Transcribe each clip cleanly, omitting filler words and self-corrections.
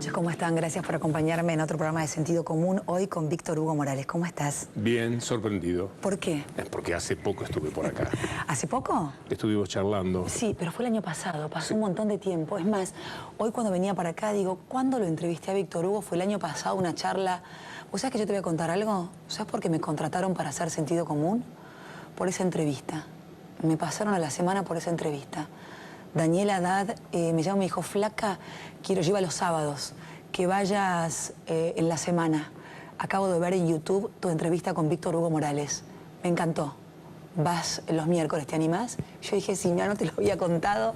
noches, ¿cómo están? Gracias por acompañarme en otro programa de Sentido Común, hoy con Víctor Hugo Morales. ¿Cómo estás? Bien, sorprendido. ¿Por qué? Porque hace poco estuve por acá. ¿Hace poco? Estuvimos charlando. Sí, pero fue el año pasado, pasó Sí. un montón de tiempo. Es más, hoy cuando venía para acá, digo, ¿cuándo lo entrevisté a Víctor Hugo? Fue el año pasado, una charla. ¿Vos sabés que yo te voy a contar algo? ¿Sabés por qué me contrataron para hacer Sentido Común? Por esa entrevista. Me pasaron a la semana por esa entrevista. Daniel Haddad me llama y me dijo, flaca, quiero llevar los sábados, que vayas en la semana. Acabo de ver en YouTube tu entrevista con Víctor Hugo Morales. Me encantó. Vas los miércoles, ¿te animás? Yo dije, sí, no te lo había contado.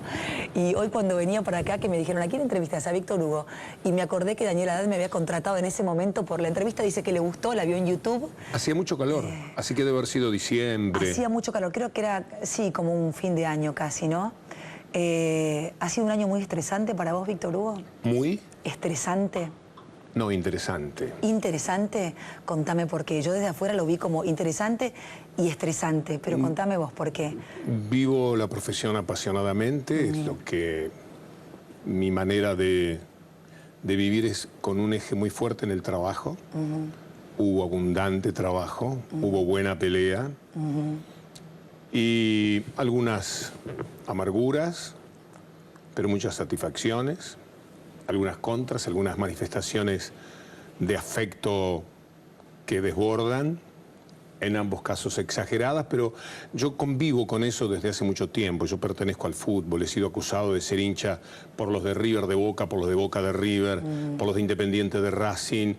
Y hoy cuando venía por acá, que me dijeron, ¿a quién entrevistas? A Víctor Hugo. Y me acordé que Daniel Haddad me había contratado en ese momento por la entrevista. Dice que le gustó, la vio en YouTube. Hacía mucho calor, así que debe haber sido diciembre. Hacía mucho calor, creo que era, sí, como un fin de año casi, ¿no? ¿Ha sido un año muy estresante para vos, Víctor Hugo? ¿Muy? ¿Estresante? No, interesante. ¿Interesante? Contame por qué. Yo desde afuera lo vi como interesante y estresante, pero contame vos por qué. Vivo la profesión apasionadamente, es lo que mi manera de vivir es con un eje muy fuerte en el trabajo. Hubo abundante trabajo, hubo buena pelea y algunas amarguras, pero muchas satisfacciones, algunas contras, algunas manifestaciones de afecto que desbordan, en ambos casos exageradas, pero yo convivo con eso desde hace mucho tiempo. Yo pertenezco al fútbol, he sido acusado de ser hincha por los de River de Boca, por los de Boca de River, por los de Independiente de Racing,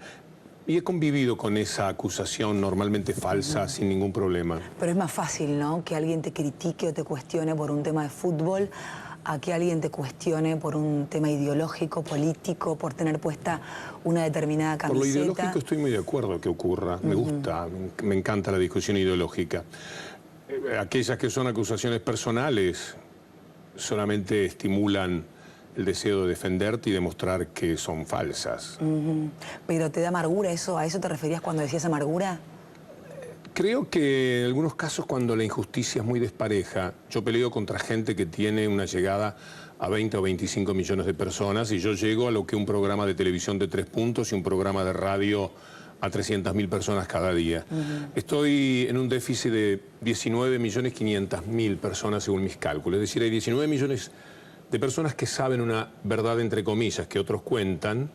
y he convivido con esa acusación normalmente falsa sin ningún problema. Pero es más fácil, ¿no?, que alguien te critique o te cuestione por un tema de fútbol a que alguien te cuestione por un tema ideológico, político, por tener puesta una determinada camiseta. Por lo ideológico estoy muy de acuerdo que ocurra, me gusta, me encanta la discusión ideológica. Aquellas que son acusaciones personales solamente estimulan el deseo de defenderte y demostrar que son falsas. ¿Pero te da amargura eso? ¿A eso te referías cuando decías amargura? Creo que en algunos casos cuando la injusticia es muy despareja, yo peleo contra gente que tiene una llegada a 20 o 25 millones de personas y yo llego a lo que un programa de televisión de 3 puntos y un programa de radio a 300.000 personas cada día. Estoy en un déficit de 19.500.000 personas según mis cálculos, es decir, hay 19 millones de personas que saben una verdad entre comillas que otros cuentan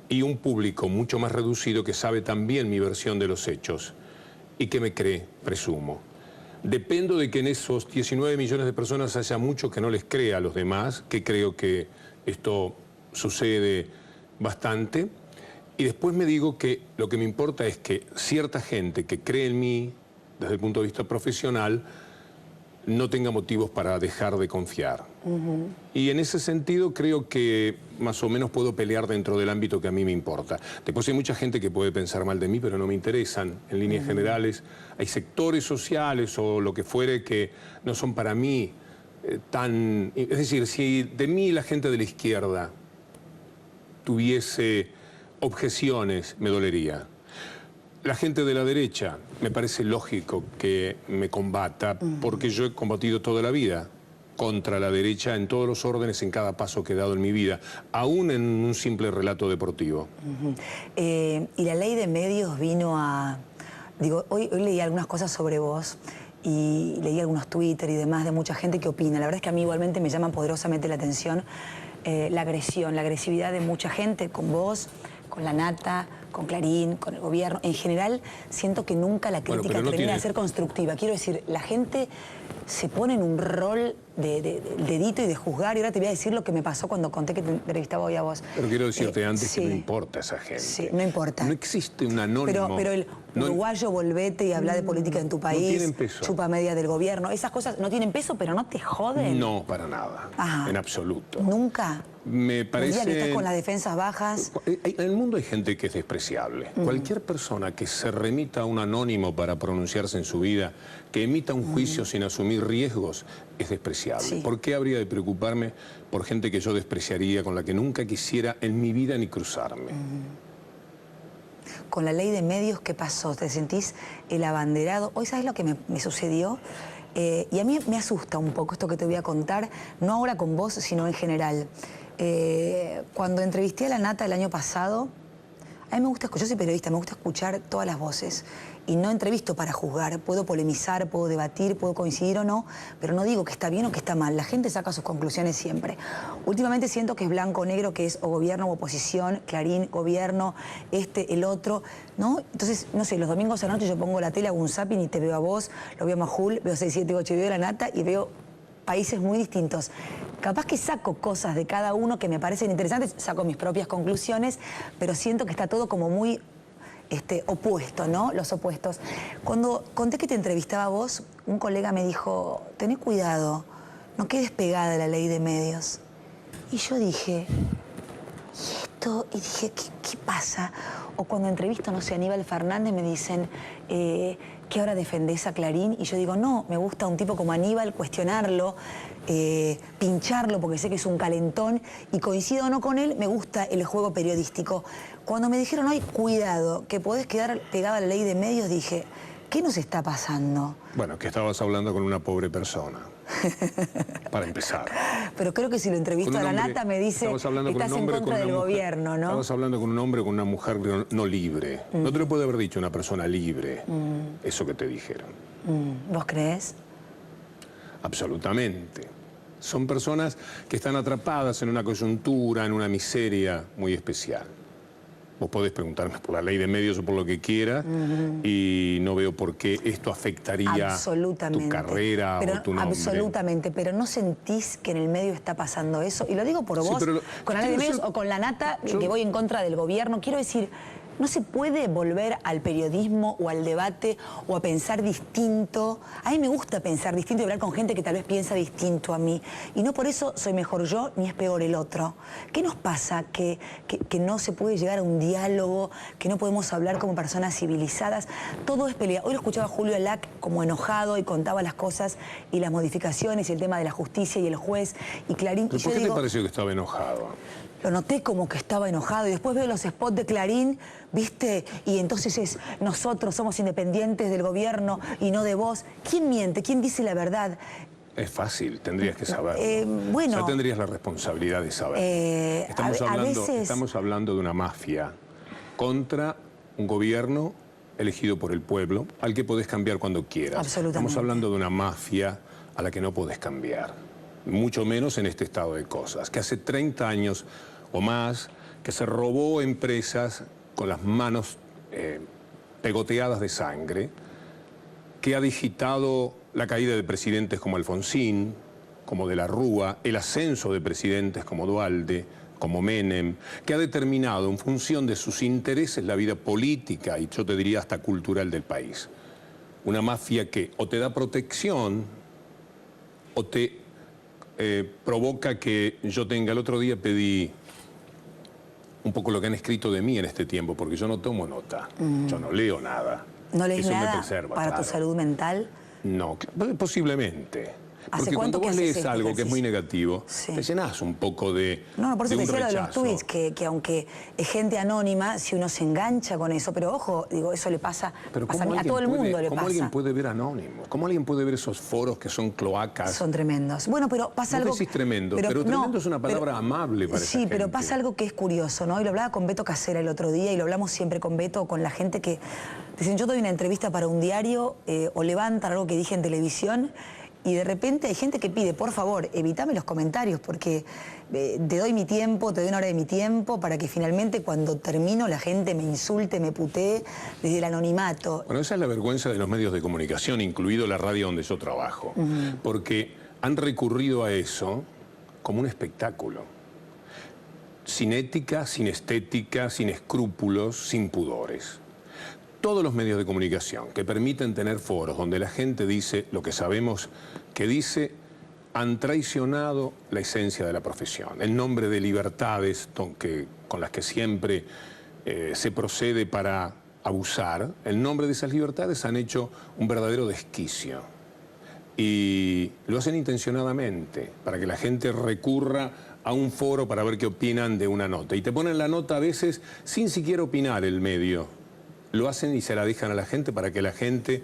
y un público mucho más reducido que sabe también mi versión de los hechos y que me cree, presumo. Dependo de que en esos 19 millones de personas haya mucho que no les crea a los demás, que creo que esto sucede bastante. Y después me digo que lo que me importa es que cierta gente que cree en mí, desde el punto de vista profesional, no tenga motivos para dejar de confiar. Y en ese sentido creo que más o menos puedo pelear dentro del ámbito que a mí me importa. Después hay mucha gente que puede pensar mal de mí, pero no me interesan. En líneas generales hay sectores sociales o lo que fuere que no son para mí tan... Es decir, si de mí la gente de la izquierda tuviese objeciones, me dolería. La gente de la derecha, me parece lógico que me combata, porque yo he combatido toda la vida contra la derecha en todos los órdenes, en cada paso que he dado en mi vida, aún en un simple relato deportivo. Y la ley de medios vino a... Digo, hoy leí algunas cosas sobre vos y leí algunos Twitter y demás de mucha gente que opina. La verdad es que a mí igualmente me llama poderosamente la atención la agresión, la agresividad de mucha gente con vos, con La Nata, con Clarín, con el gobierno. En general, siento que nunca la crítica termina de ser constructiva. Quiero decir, la gente se pone en un rol de dedito y de juzgar. Y ahora te voy a decir lo que me pasó cuando conté que te entrevistaba hoy a vos. Pero quiero decirte antes sí, que no importa esa gente. Sí, no importa. No existe un anónimo. Pero el uruguayo, volvete y habla de política en tu país. No tienen peso. Chupa media del gobierno. Esas cosas no tienen peso, pero no te joden. No, para nada. En absoluto. ¿Nunca? Me parece... Un día que estás con las defensas bajas... En el mundo hay gente que es despreciable. Cualquier persona que se remita a un anónimo para pronunciarse en su vida, que emita un juicio sin asumir riesgos, es despreciable. Sí. ¿Por qué habría de preocuparme por gente que yo despreciaría, con la que nunca quisiera en mi vida ni cruzarme? Con la ley de medios, ¿qué pasó? ¿Te sentís el abanderado? Hoy, ¿sabes lo que me sucedió? Y a mí me asusta un poco esto que te voy a contar, no ahora con vos, sino en general. Cuando entrevisté a la Nata el año pasado, a mí me gusta escuchar, yo soy periodista, me gusta escuchar todas las voces. Y no entrevisto para juzgar, puedo polemizar, puedo debatir, puedo coincidir o no, pero no digo que está bien o que está mal, la gente saca sus conclusiones siempre. Últimamente siento que es blanco o negro, que es o gobierno o oposición, Clarín, gobierno, el otro, ¿no? Entonces, no sé, los domingos a la noche yo pongo la tele, hago un zapping y te veo a vos, lo veo a Majul, veo 678 y veo a la Nata y veo países muy distintos. Capaz que saco cosas de cada uno que me parecen interesantes, saco mis propias conclusiones, pero siento que está todo como muy opuesto, ¿no? Los opuestos. Cuando conté que te entrevistaba a vos, un colega me dijo, tené cuidado, no quedes pegada de la ley de medios. Y yo dije, ¿y esto? Y dije, ¿qué pasa? O cuando entrevisto, no sé, a Aníbal Fernández me dicen, ¿qué ahora defendés a Clarín? Y yo digo, no, me gusta un tipo como Aníbal, cuestionarlo, pincharlo porque sé que es un calentón y coincido o no con él, me gusta el juego periodístico. Cuando me dijeron, ay, cuidado, que podés quedar pegada a la ley de medios, dije, ¿qué nos está pasando? Bueno, que estabas hablando con una pobre persona, para empezar. Pero creo que si lo entrevisto a la Nata me dice, estás en contra del gobierno, ¿no? Estabas hablando con un hombre o con una mujer no libre. No te lo puede haber dicho una persona libre, eso que te dijeron. ¿Vos crees? Absolutamente. Son personas que están atrapadas en una coyuntura, en una miseria muy especial. Vos podés preguntarme por la ley de medios o por lo que quieras y no veo por qué esto afectaría tu carrera o tu nombre. Absolutamente, pero ¿no sentís que en el medio está pasando eso? Y lo digo por vos, con la ley de medios o con la Nata, que voy en contra del gobierno. Quiero decir, ¿no se puede volver al periodismo o al debate o a pensar distinto? A mí me gusta pensar distinto y hablar con gente que tal vez piensa distinto a mí. Y no por eso soy mejor yo ni es peor el otro. ¿Qué nos pasa? Que no se puede llegar a un diálogo, que no podemos hablar como personas civilizadas. Todo es pelea. Hoy lo escuchaba a Julio Lac como enojado y contaba las cosas y las modificaciones y el tema de la justicia y el juez y Clarín. ¿Pero por qué te pareció que estaba enojado? Lo noté como que estaba enojado y después veo los spots de Clarín, ¿viste? Y entonces es, nosotros somos independientes del gobierno y no de vos. ¿Quién miente? ¿Quién dice la verdad? Es fácil, tendrías que saberlo. Bueno, ya tendrías la responsabilidad de saberlo. Estamos hablando de una mafia contra un gobierno elegido por el pueblo, al que podés cambiar cuando quieras. Absolutamente. Estamos hablando de una mafia a la que no podés cambiar, mucho menos en este estado de cosas, que hace 30 años o más, que se robó empresas con las manos pegoteadas de sangre, que ha digitado la caída de presidentes como Alfonsín, como de la Rúa, el ascenso de presidentes como Duhalde, como Menem, que ha determinado en función de sus intereses la vida política y yo te diría hasta cultural del país. Una mafia que o te da protección o te provoca que yo tenga. El otro día pedí un poco lo que han escrito de mí en este tiempo, porque yo no tomo nota, yo no leo nada. ¿No lees Eso nada me preserva, para tu salud mental? No, posiblemente. ¿Hace Porque cuando vos lees algo que es muy negativo, sí, te llenás un poco de No, por eso te decía lo de los rechazo. tweets, que aunque es gente anónima, si uno se engancha con eso, pero ojo, digo, eso le pasa, a todo el mundo le pasa. ¿Cómo alguien puede ver anónimos? ¿Cómo alguien puede ver esos foros que son cloacas? Son tremendos. Bueno, pero pasa algo... Vos decís tremendo, pero tremendo es una palabra amable para esa Sí, gente. pero pasa algo que es curioso, ¿no? Y lo hablaba con Beto Casera el otro día y lo hablamos siempre con Beto, con la gente que... Dicen, yo doy una entrevista para un diario o levantan algo que dije en televisión y de repente hay gente que pide, por favor, evítame los comentarios porque te doy mi tiempo, te doy una hora de mi tiempo para que finalmente cuando termino la gente me insulte, me putee desde el anonimato. Bueno, esa es la vergüenza de los medios de comunicación, incluido la radio donde yo trabajo, porque han recurrido a eso como un espectáculo. Sin ética, sin estética, sin escrúpulos, sin pudores. Todos los medios de comunicación que permiten tener foros donde la gente dice lo que sabemos que dice, han traicionado la esencia de la profesión. En nombre de libertades con las que siempre se procede para abusar, en nombre de esas libertades han hecho un verdadero desquicio. Y lo hacen intencionadamente, para que la gente recurra a un foro para ver qué opinan de una nota. Y te ponen la nota a veces sin siquiera opinar el medio. Lo hacen y se la dejan a la gente para que la gente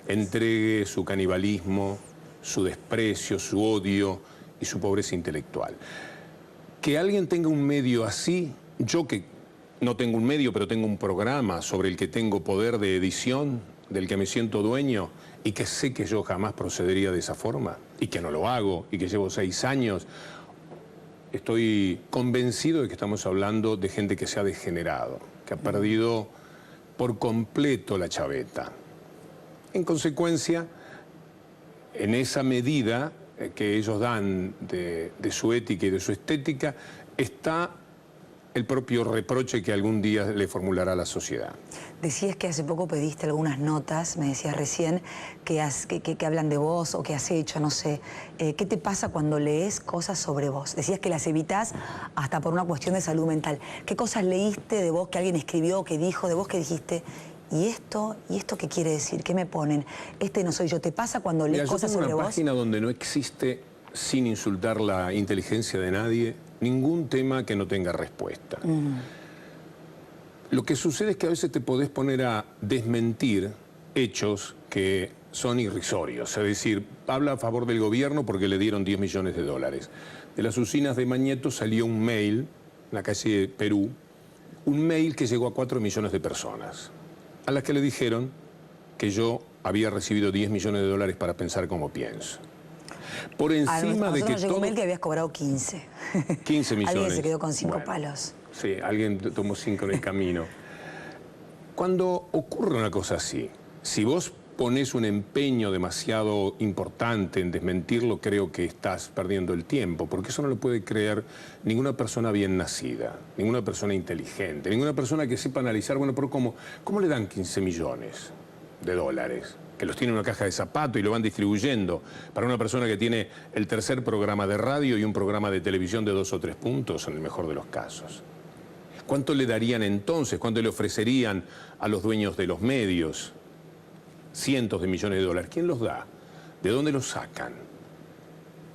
entregue su canibalismo, su desprecio, su odio y su pobreza intelectual. Que alguien tenga un medio así, yo que no tengo un medio, pero tengo un programa sobre el que tengo poder de edición, del que me siento dueño, y que sé que yo jamás procedería de esa forma, y que no lo hago, y que llevo 6 años, estoy convencido de que estamos hablando de gente que se ha degenerado, que ha perdido por completo la chaveta. En consecuencia, en esa medida que ellos dan de su ética y de su estética, está el propio reproche que algún día le formulará la sociedad. Decías que hace poco pediste algunas notas, me decías recién, que hablan de vos o que has hecho, no sé. ¿Qué te pasa cuando lees cosas sobre vos? Decías que las evitás hasta por una cuestión de salud mental. ¿Qué cosas leíste de vos que alguien escribió, que dijo, de vos que dijiste? ¿Y esto qué quiere decir? ¿Qué me ponen? Este no soy yo. ¿Te pasa cuando lees cosas sobre vos? Yo tengo una página donde no existe, sin insultar la inteligencia de nadie, ningún tema que no tenga respuesta. Lo que sucede es que a veces te podés poner a desmentir hechos que son irrisorios. Es decir, habla a favor del gobierno porque le dieron 10 millones de dólares. De las usinas de Mañeto salió un mail, en la calle Perú, un mail que llegó a 4 millones de personas, a las que le dijeron que yo había recibido 10 millones de dólares para pensar como pienso. Por encima de que llegó un mail que habías cobrado 15. 15 millones. Alguien se quedó con 5 palos. Sí, alguien tomó 5 en el camino. Cuando ocurre una cosa así, si vos pones un empeño demasiado importante en desmentirlo, creo que estás perdiendo el tiempo, porque eso no lo puede creer ninguna persona bien nacida, ninguna persona inteligente, ninguna persona que sepa analizar, bueno, pero ¿cómo le dan 15 millones de dólares? Que los tiene en una caja de zapato y lo van distribuyendo para una persona que tiene el 3er programa de radio y un programa de televisión de 2 o 3 puntos, en el mejor de los casos. ¿Cuánto le darían entonces? ¿Cuánto le ofrecerían a los dueños de los medios? Cientos de millones de dólares. ¿Quién los da? ¿De dónde los sacan?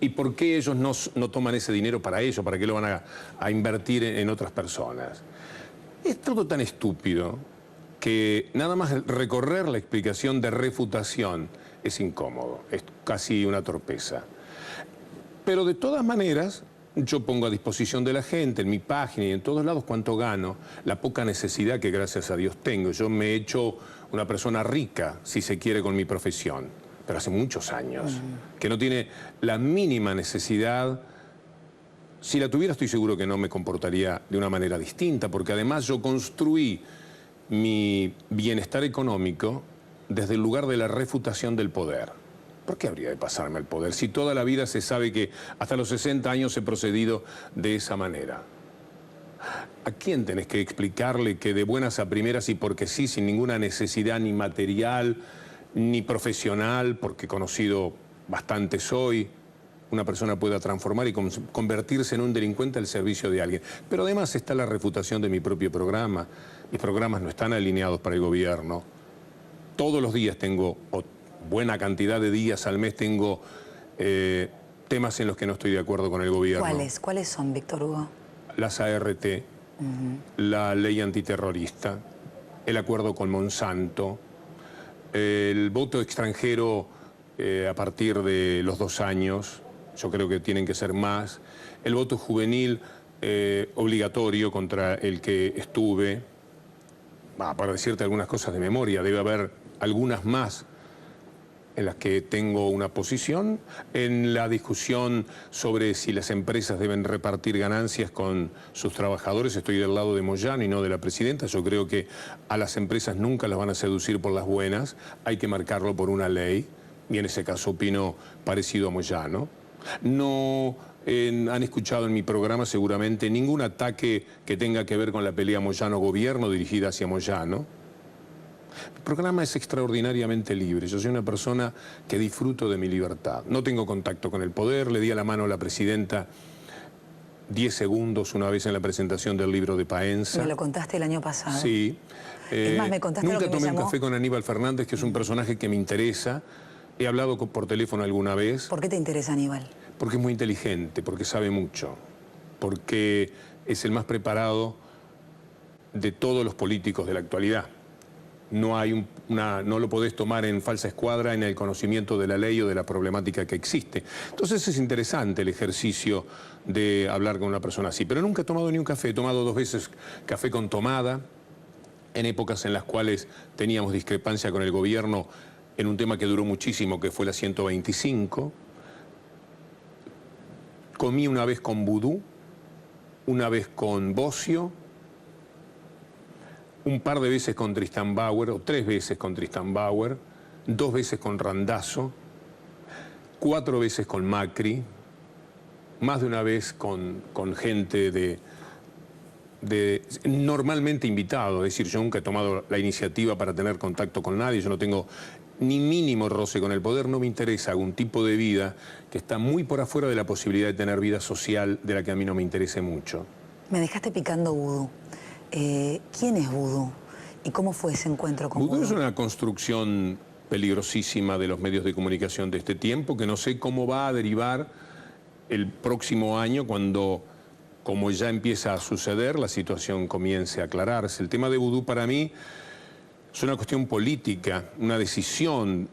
¿Y por qué ellos no toman ese dinero para ellos? ¿Para qué lo van a invertir en otras personas? Es todo tan estúpido que nada más recorrer la explicación de refutación es incómodo, es casi una torpeza. Pero de todas maneras, yo pongo a disposición de la gente, en mi página y en todos lados, cuánto gano, la poca necesidad que gracias a Dios tengo. Yo me he hecho una persona rica, si se quiere, con mi profesión, pero hace muchos años, que no tiene la mínima necesidad. Si la tuviera, estoy seguro que no me comportaría de una manera distinta, porque además yo construí mi bienestar económico desde el lugar de la refutación del poder. ¿Por qué habría de pasarme al poder si toda la vida se sabe que hasta los 60 años he procedido de esa manera? ¿A quién tenés que explicarle que de buenas a primeras y porque sí, sin ninguna necesidad ni material ni profesional, porque conocido bastante soy, una persona pueda transformar y convertirse en un delincuente al servicio de alguien? Pero además está la refutación de mi propio programa. Mis programas no están alineados para el gobierno. Todos los días tengo, o buena cantidad de días al mes, tengo temas en los que no estoy de acuerdo con el gobierno. ¿Cuáles son, Víctor Hugo? Las ART, la ley antiterrorista, el acuerdo con Monsanto, el voto extranjero a partir de los 2 años, yo creo que tienen que ser más, el voto juvenil obligatorio contra el que estuve, para decirte algunas cosas de memoria, debe haber algunas más en las que tengo una posición, en la discusión sobre si las empresas deben repartir ganancias con sus trabajadores. Estoy del lado de Moyano y no de la presidenta. Yo creo que a las empresas nunca las van a seducir por las buenas, hay que marcarlo por una ley, y en ese caso opino parecido a Moyano. No han escuchado en mi programa seguramente ningún ataque que tenga que ver con la pelea Moyano-Gobierno dirigida hacia Moyano. Mi programa es extraordinariamente libre. Yo soy una persona que disfruto de mi libertad. No tengo contacto con el poder. Le di a la mano a la presidenta 10 segundos una vez en la presentación del libro de Paenza. Me lo contaste el año pasado. Sí. Es más, me contaste nunca lo que tomé me llamó... un café con Aníbal Fernández, que es un personaje que me interesa. He hablado por teléfono alguna vez. ¿Por qué te interesa Aníbal? Porque es muy inteligente, porque sabe mucho, porque es el más preparado de todos los políticos de la actualidad. no lo podés tomar en falsa escuadra en el conocimiento de la ley o de la problemática que existe. Entonces es interesante el ejercicio de hablar con una persona así. Pero nunca he tomado ni un café. He tomado 2 veces café con tomada, en épocas en las cuales teníamos discrepancia con el gobierno en un tema que duró muchísimo, que fue la 125. Comí una vez con Vudú, una vez con Bocio, un par de veces con Tristan Bauer, o 3 veces con Tristan Bauer, 2 veces con Randazzo, 4 veces con Macri, más de una vez con gente normalmente invitado. Es decir, yo nunca he tomado la iniciativa para tener contacto con nadie, yo no tengo ni mínimo roce con el poder, no me interesa algún tipo de vida que está muy por afuera de la posibilidad de tener vida social, de la que a mí no me interese mucho. Me dejaste picando Vudú. ¿Quién es Vudú? ¿Y cómo fue ese encuentro con Vudú? Vudú es una construcción peligrosísima de los medios de comunicación de este tiempo, que no sé cómo va a derivar el próximo año cuando, como ya empieza a suceder, la situación comience a aclararse. El tema de Vudú para mí es una cuestión política, una decisión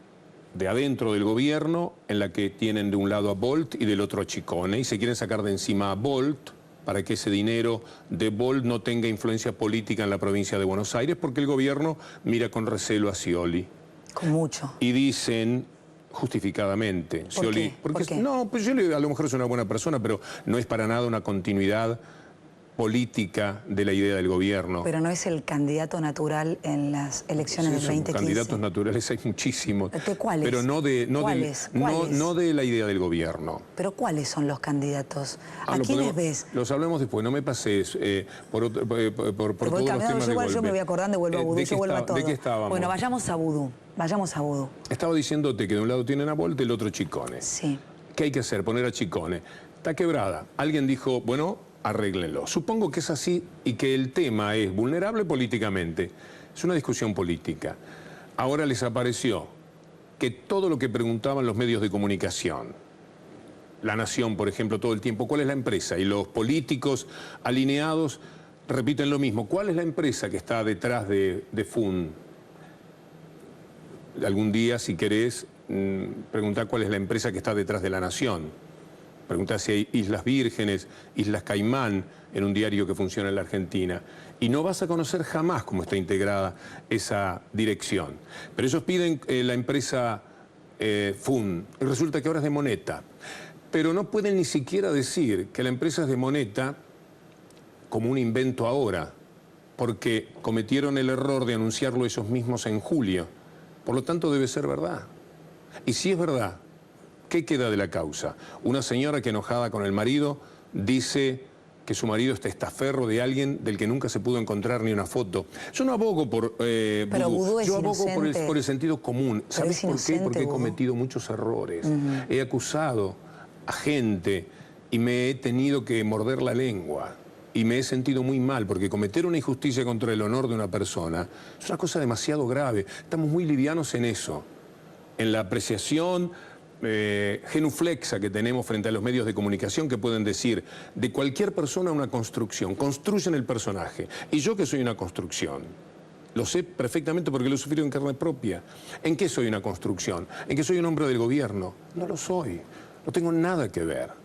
de adentro del gobierno en la que tienen de un lado a Bolt y del otro a Ciccone, y se quieren sacar de encima a Bolt para que ese dinero de Bolt no tenga influencia política en la provincia de Buenos Aires, porque el gobierno mira con recelo a Scioli. Con mucho. Y dicen, justificadamente, ¿Por qué? porque ¿Por qué? no, pues Scioli a lo mejor es una buena persona, pero no es para nada una continuidad política de la idea del gobierno. Pero no es el candidato natural en las elecciones del 2015. Candidatos naturales hay muchísimos. ¿De cuáles? Pero no de la idea del gobierno. ¿Pero cuáles son los candidatos? ¿A quiénes ves? Los hablemos después, no me pases por todos los temas de golpe. Yo me voy acordando y vuelvo a Vudú, yo vuelvo a todo. ¿De qué estábamos? Bueno, vayamos a Vudú. Estaba diciéndote que de un lado tienen a Bolt, del otro Ciccone. Sí. ¿Qué hay que hacer? Poner a Ciccone. Está quebrada. Alguien dijo, bueno, arréglenlo. Supongo que es así y que el tema es vulnerable políticamente. Es una discusión política. Ahora les apareció que todo lo que preguntaban los medios de comunicación, La Nación, por ejemplo, todo el tiempo, ¿cuál es la empresa? Y los políticos alineados repiten lo mismo. ¿Cuál es la empresa que está detrás de FUN? Algún día, si querés, preguntá cuál es la empresa que está detrás de La Nación. Preguntá si hay Islas Vírgenes, Islas Caimán, en un diario que funciona en la Argentina. Y no vas a conocer jamás cómo está integrada esa dirección. Pero ellos piden la empresa FUN, y resulta que ahora es de Moneta. Pero no pueden ni siquiera decir que la empresa es de Moneta como un invento ahora, porque cometieron el error de anunciarlo ellos mismos en julio. Por lo tanto, debe ser verdad. Y si es verdad, ¿qué queda de la causa? Una señora que, enojada con el marido, dice que su marido es testaferro de alguien del que nunca se pudo encontrar ni una foto. Yo no abogo por Vudú. Yo abogo por el sentido común. ¿Sabes por qué? Porque he cometido muchos errores. He acusado a gente y me he tenido que morder la lengua. Y me he sentido muy mal, porque cometer una injusticia contra el honor de una persona es una cosa demasiado grave. Estamos muy livianos en eso, en la apreciación genuflexa que tenemos frente a los medios de comunicación, que pueden decir de cualquier persona una construcción, construyen el personaje. Y yo, que soy una construcción, lo sé perfectamente porque lo he sufrido en carne propia. ¿En qué soy una construcción? ¿En qué soy un hombre del gobierno? No lo soy, no tengo nada que ver.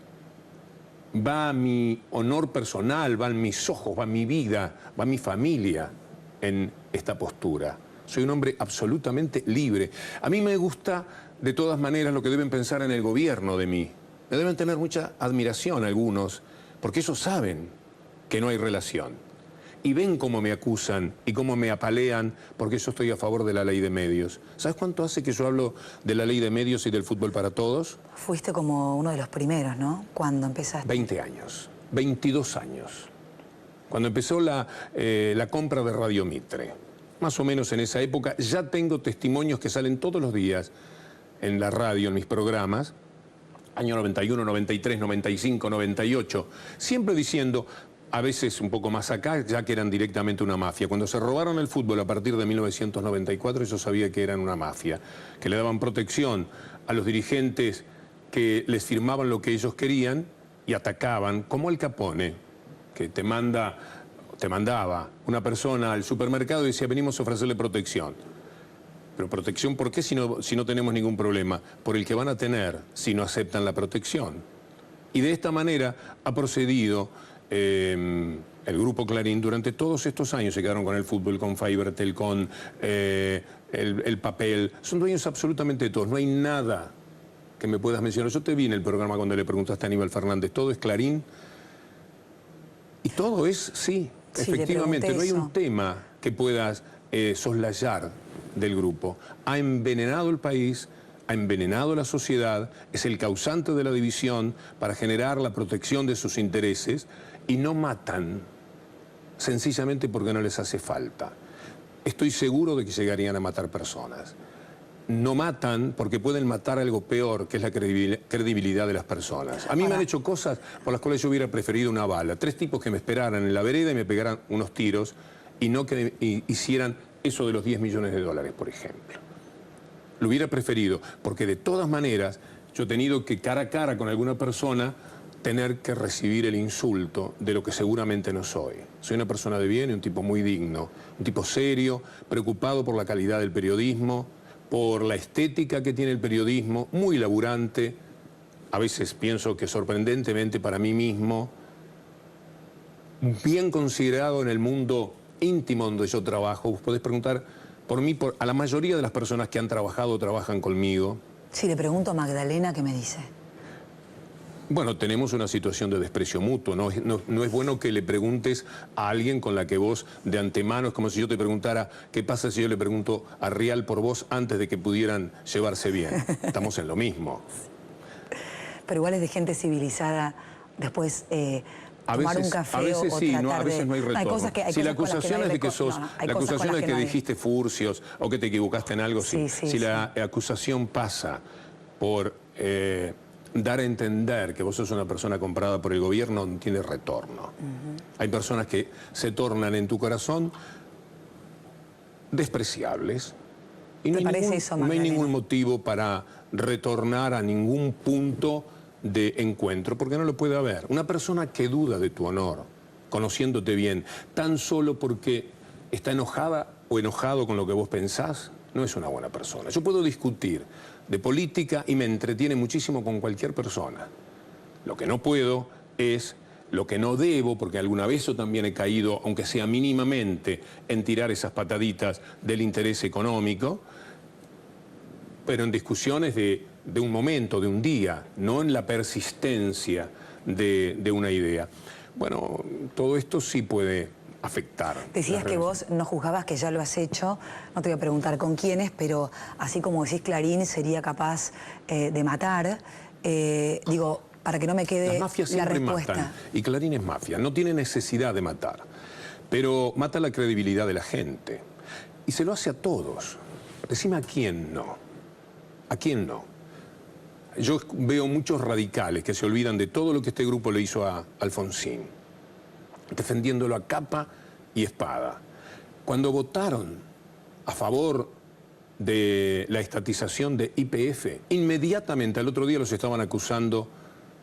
Va mi honor personal, van mis ojos, va mi vida, va mi familia en esta postura. Soy un hombre absolutamente libre. A mí me gusta, de todas maneras, lo que deben pensar en el gobierno de mí. Me deben tener mucha admiración algunos, porque ellos saben que no hay relación. Y ven cómo me acusan y cómo me apalean, porque yo estoy a favor de la ley de medios. ¿Sabes cuánto hace que yo hablo de la ley de medios y del fútbol para todos? Fuiste como uno de los primeros, ¿no? Cuando empezaste. 20 años, 22 años. Cuando empezó la compra de Radio Mitre. Más o menos en esa época, ya tengo testimonios que salen todos los días en la radio, en mis programas, año 91, 93, 95, 98, siempre diciendo, a veces un poco más acá, ya que eran directamente una mafia. Cuando se robaron el fútbol a partir de 1994, yo sabía que eran una mafia, que le daban protección a los dirigentes que les firmaban lo que ellos querían y atacaban, como Al Capone, que te manda te mandaba una persona al supermercado y decía, venimos a ofrecerle protección. Pero protección, ¿por qué si no tenemos ningún problema? Por el que van a tener si no aceptan la protección. Y de esta manera ha procedido el Grupo Clarín durante todos estos años. Se quedaron con el fútbol, con Fivertel, con el papel. Son dueños absolutamente de todos. No hay nada que me puedas mencionar. Yo te vi en el programa cuando le preguntaste a Aníbal Fernández. Todo es Clarín. Y todo es, sí, efectivamente. No hay un tema que puedas soslayar del grupo. Ha envenenado el país, ha envenenado la sociedad, es el causante de la división para generar la protección de sus intereses y no matan sencillamente porque no les hace falta. Estoy seguro de que llegarían a matar personas. No matan porque pueden matar algo peor, que es la credibilidad de las personas. A mí me han hecho cosas por las cuales yo hubiera preferido una bala. 3 tipos que me esperaran en la vereda y me pegaran unos tiros y no que hicieran eso de los 10 millones de dólares, por ejemplo. Lo hubiera preferido, porque de todas maneras yo he tenido que cara a cara con alguna persona tener que recibir el insulto de lo que seguramente no soy. Soy una persona de bien y un tipo muy digno, un tipo serio, preocupado por la calidad del periodismo, por la estética que tiene el periodismo, muy laburante, a veces pienso que sorprendentemente para mí mismo, bien considerado en el mundo íntimo donde yo trabajo. Vos podés preguntar por mí, a la mayoría de las personas que han trabajado o trabajan conmigo. Si le pregunto a Magdalena, ¿qué me dice? Bueno, tenemos una situación de desprecio mutuo. No es bueno que le preguntes a alguien con la que vos de antemano, es como si yo te preguntara qué pasa si yo le pregunto a Rial por vos antes de que pudieran llevarse bien. Estamos en lo mismo. Pero igual es de gente civilizada después tomar un café a veces o sí, tratar a veces de... no hay retorno. Hay cosas que, si la acusación es de que sos, la acusación es de que dijiste furcios o que te equivocaste en algo, si la acusación pasa por dar a entender que vos sos una persona comprada por el gobierno, no tiene retorno. Hay personas que se tornan en tu corazón despreciables y no hay ningún motivo para retornar a ningún punto de encuentro, porque no lo puede haber. Una persona que duda de tu honor, conociéndote bien, tan solo porque está enojada o enojado con lo que vos pensás, no es una buena persona. Yo puedo discutir de política y me entretiene muchísimo con cualquier persona. Lo que no puedo es, lo que no debo, porque alguna vez yo también he caído, aunque sea mínimamente, en tirar esas pataditas del interés económico, pero en discusiones de un momento, de un día, no en la persistencia de una idea. Bueno, todo esto sí puede afectar. Decías que vos no juzgabas, que ya lo has hecho, no te voy a preguntar con quiénes, pero así como decís Clarín sería capaz de matar, digo, para que no me quede las mafias la siempre respuesta. Matan, y Clarín es mafia, no tiene necesidad de matar, pero mata la credibilidad de la gente. Y se lo hace a todos. Decime a quién no. ¿A quién no? Yo veo muchos radicales que se olvidan de todo lo que este grupo le hizo a Alfonsín, defendiéndolo a capa y espada. Cuando votaron a favor de la estatización de YPF, inmediatamente al otro día los estaban acusando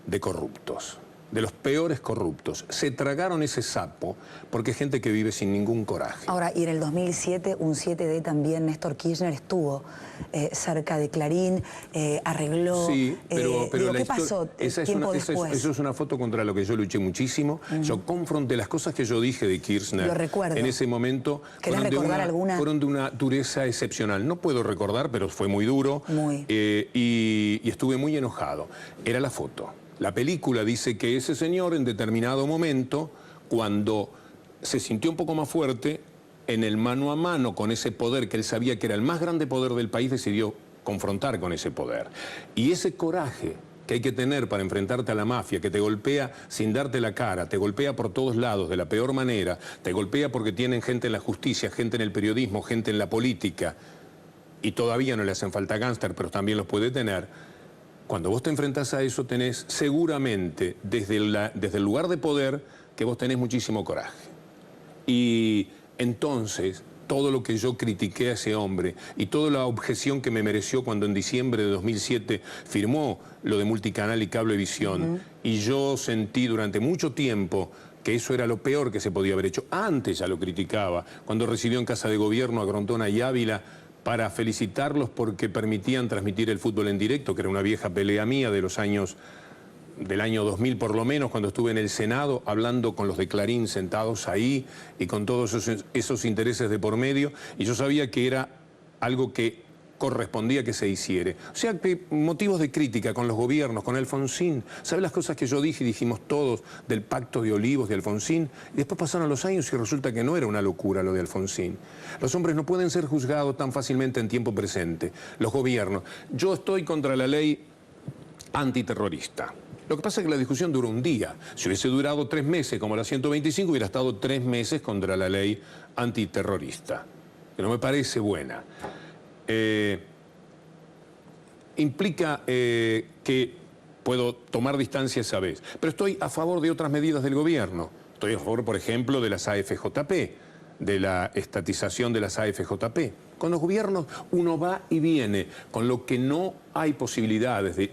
de corruptos, de los peores corruptos. Se tragaron ese sapo porque es gente que vive sin ningún coraje. Ahora, y en el 2007, un 7D también, Néstor Kirchner estuvo cerca de Clarín, arregló... Sí, pero digo, la ¿qué pasó tiempo después? Eso es una foto contra lo que yo luché muchísimo. Yo confronté las cosas que yo dije de Kirchner en ese momento. ¿Querés recordar alguna? Fueron de una dureza excepcional. No puedo recordar, pero fue muy duro. Muy. Y estuve muy enojado. Era la foto. La película dice que ese señor en determinado momento, cuando se sintió un poco más fuerte, en el mano a mano con ese poder que él sabía que era el más grande poder del país, decidió confrontar con ese poder. Y ese coraje que hay que tener para enfrentarte a la mafia, que te golpea sin darte la cara, te golpea por todos lados de la peor manera, te golpea porque tienen gente en la justicia, gente en el periodismo, gente en la política, y todavía no le hacen falta gángster, pero también los puede tener. Cuando vos te enfrentás a eso, tenés seguramente, desde el lugar de poder, que vos tenés muchísimo coraje. Y entonces todo lo que yo critiqué a ese hombre y toda la objeción que me mereció cuando en diciembre de 2007 firmó lo de Multicanal y Cablevisión, y yo sentí durante mucho tiempo que eso era lo peor que se podía haber hecho. Antes ya lo criticaba, cuando recibió en Casa de Gobierno a Grondona y Ávila para felicitarlos porque permitían transmitir el fútbol en directo, que era una vieja pelea mía de los años... del año 2000 por lo menos, cuando estuve en el Senado hablando con los de Clarín sentados ahí y con todos esos intereses de por medio, y yo sabía que era algo que correspondía que se hiciera. O sea, que motivos de crítica con los gobiernos, con Alfonsín. ¿Sabes las cosas que yo dije y dijimos todos del Pacto de Olivos de Alfonsín? Y después pasaron los años y resulta que no era una locura lo de Alfonsín. Los hombres no pueden ser juzgados tan fácilmente en tiempo presente. Los gobiernos. Yo estoy contra la ley antiterrorista. Lo que pasa es que la discusión duró un día. Si hubiese durado 3 meses, como la 125, hubiera estado 3 meses contra la ley antiterrorista, que no me parece buena. Implica que puedo tomar distancia esa vez, pero estoy a favor de otras medidas del gobierno. Estoy a favor, por ejemplo, de las AFJP, de la estatización de las AFJP. Con los gobiernos uno va y viene, con lo que no hay posibilidades de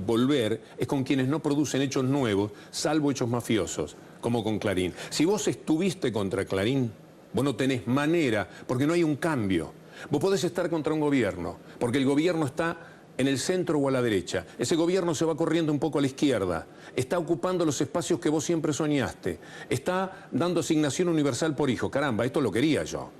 volver es con quienes no producen hechos nuevos, salvo hechos mafiosos, como con Clarín. Si vos estuviste contra Clarín, vos no tenés manera, porque no hay un cambio. Vos podés estar contra un gobierno, porque el gobierno está en el centro o a la derecha. Ese gobierno se va corriendo un poco a la izquierda, está ocupando los espacios que vos siempre soñaste, está dando asignación universal por hijo. Caramba, esto lo quería yo.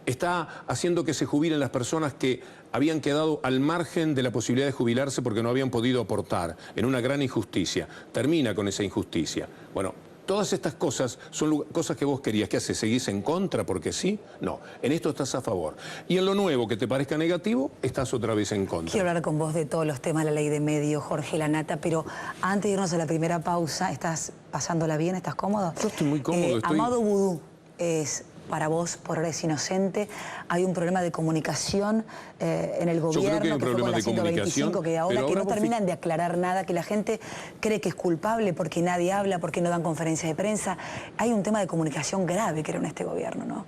Está haciendo que se jubilen las personas que habían quedado al margen de la posibilidad de jubilarse porque no habían podido aportar, en una gran injusticia. Termina con esa injusticia. Bueno, todas estas cosas son cosas que vos querías. ¿Qué haces? ¿Seguís en contra porque sí? No, en esto estás a favor. Y en lo nuevo que te parezca negativo, estás otra vez en contra. Quiero hablar con vos de todos los temas de la ley de medios, Jorge Lanata, pero antes de irnos a la primera pausa, ¿estás pasándola bien? ¿Estás cómodo? Yo estoy muy cómodo. Amado Vudú es... para vos, por ahora es inocente. Hay un problema de comunicación en el gobierno, yo creo que hay un que fue con la 125, que ahora que no terminan de aclarar nada, que la gente cree que es culpable porque nadie habla, porque no dan conferencias de prensa. Hay un tema de comunicación grave, creo, en este gobierno, ¿no?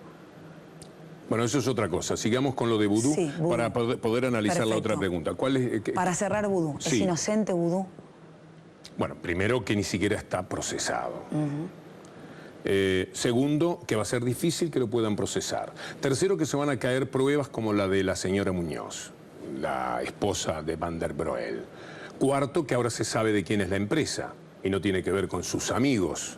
Bueno, eso es otra cosa. Sigamos con lo de Vudú, sí, Vudú, para poder analizar la otra pregunta. ¿Cuál es, para cerrar, Vudú. ¿Es inocente Vudú? Bueno, primero que ni siquiera está procesado. Segundo, que va a ser difícil que lo puedan procesar. Tercero, que se van a caer pruebas como la de la señora Muñoz, la esposa de Van der Broel. Cuarto, que ahora se sabe de quién es la empresa y no tiene que ver con sus amigos.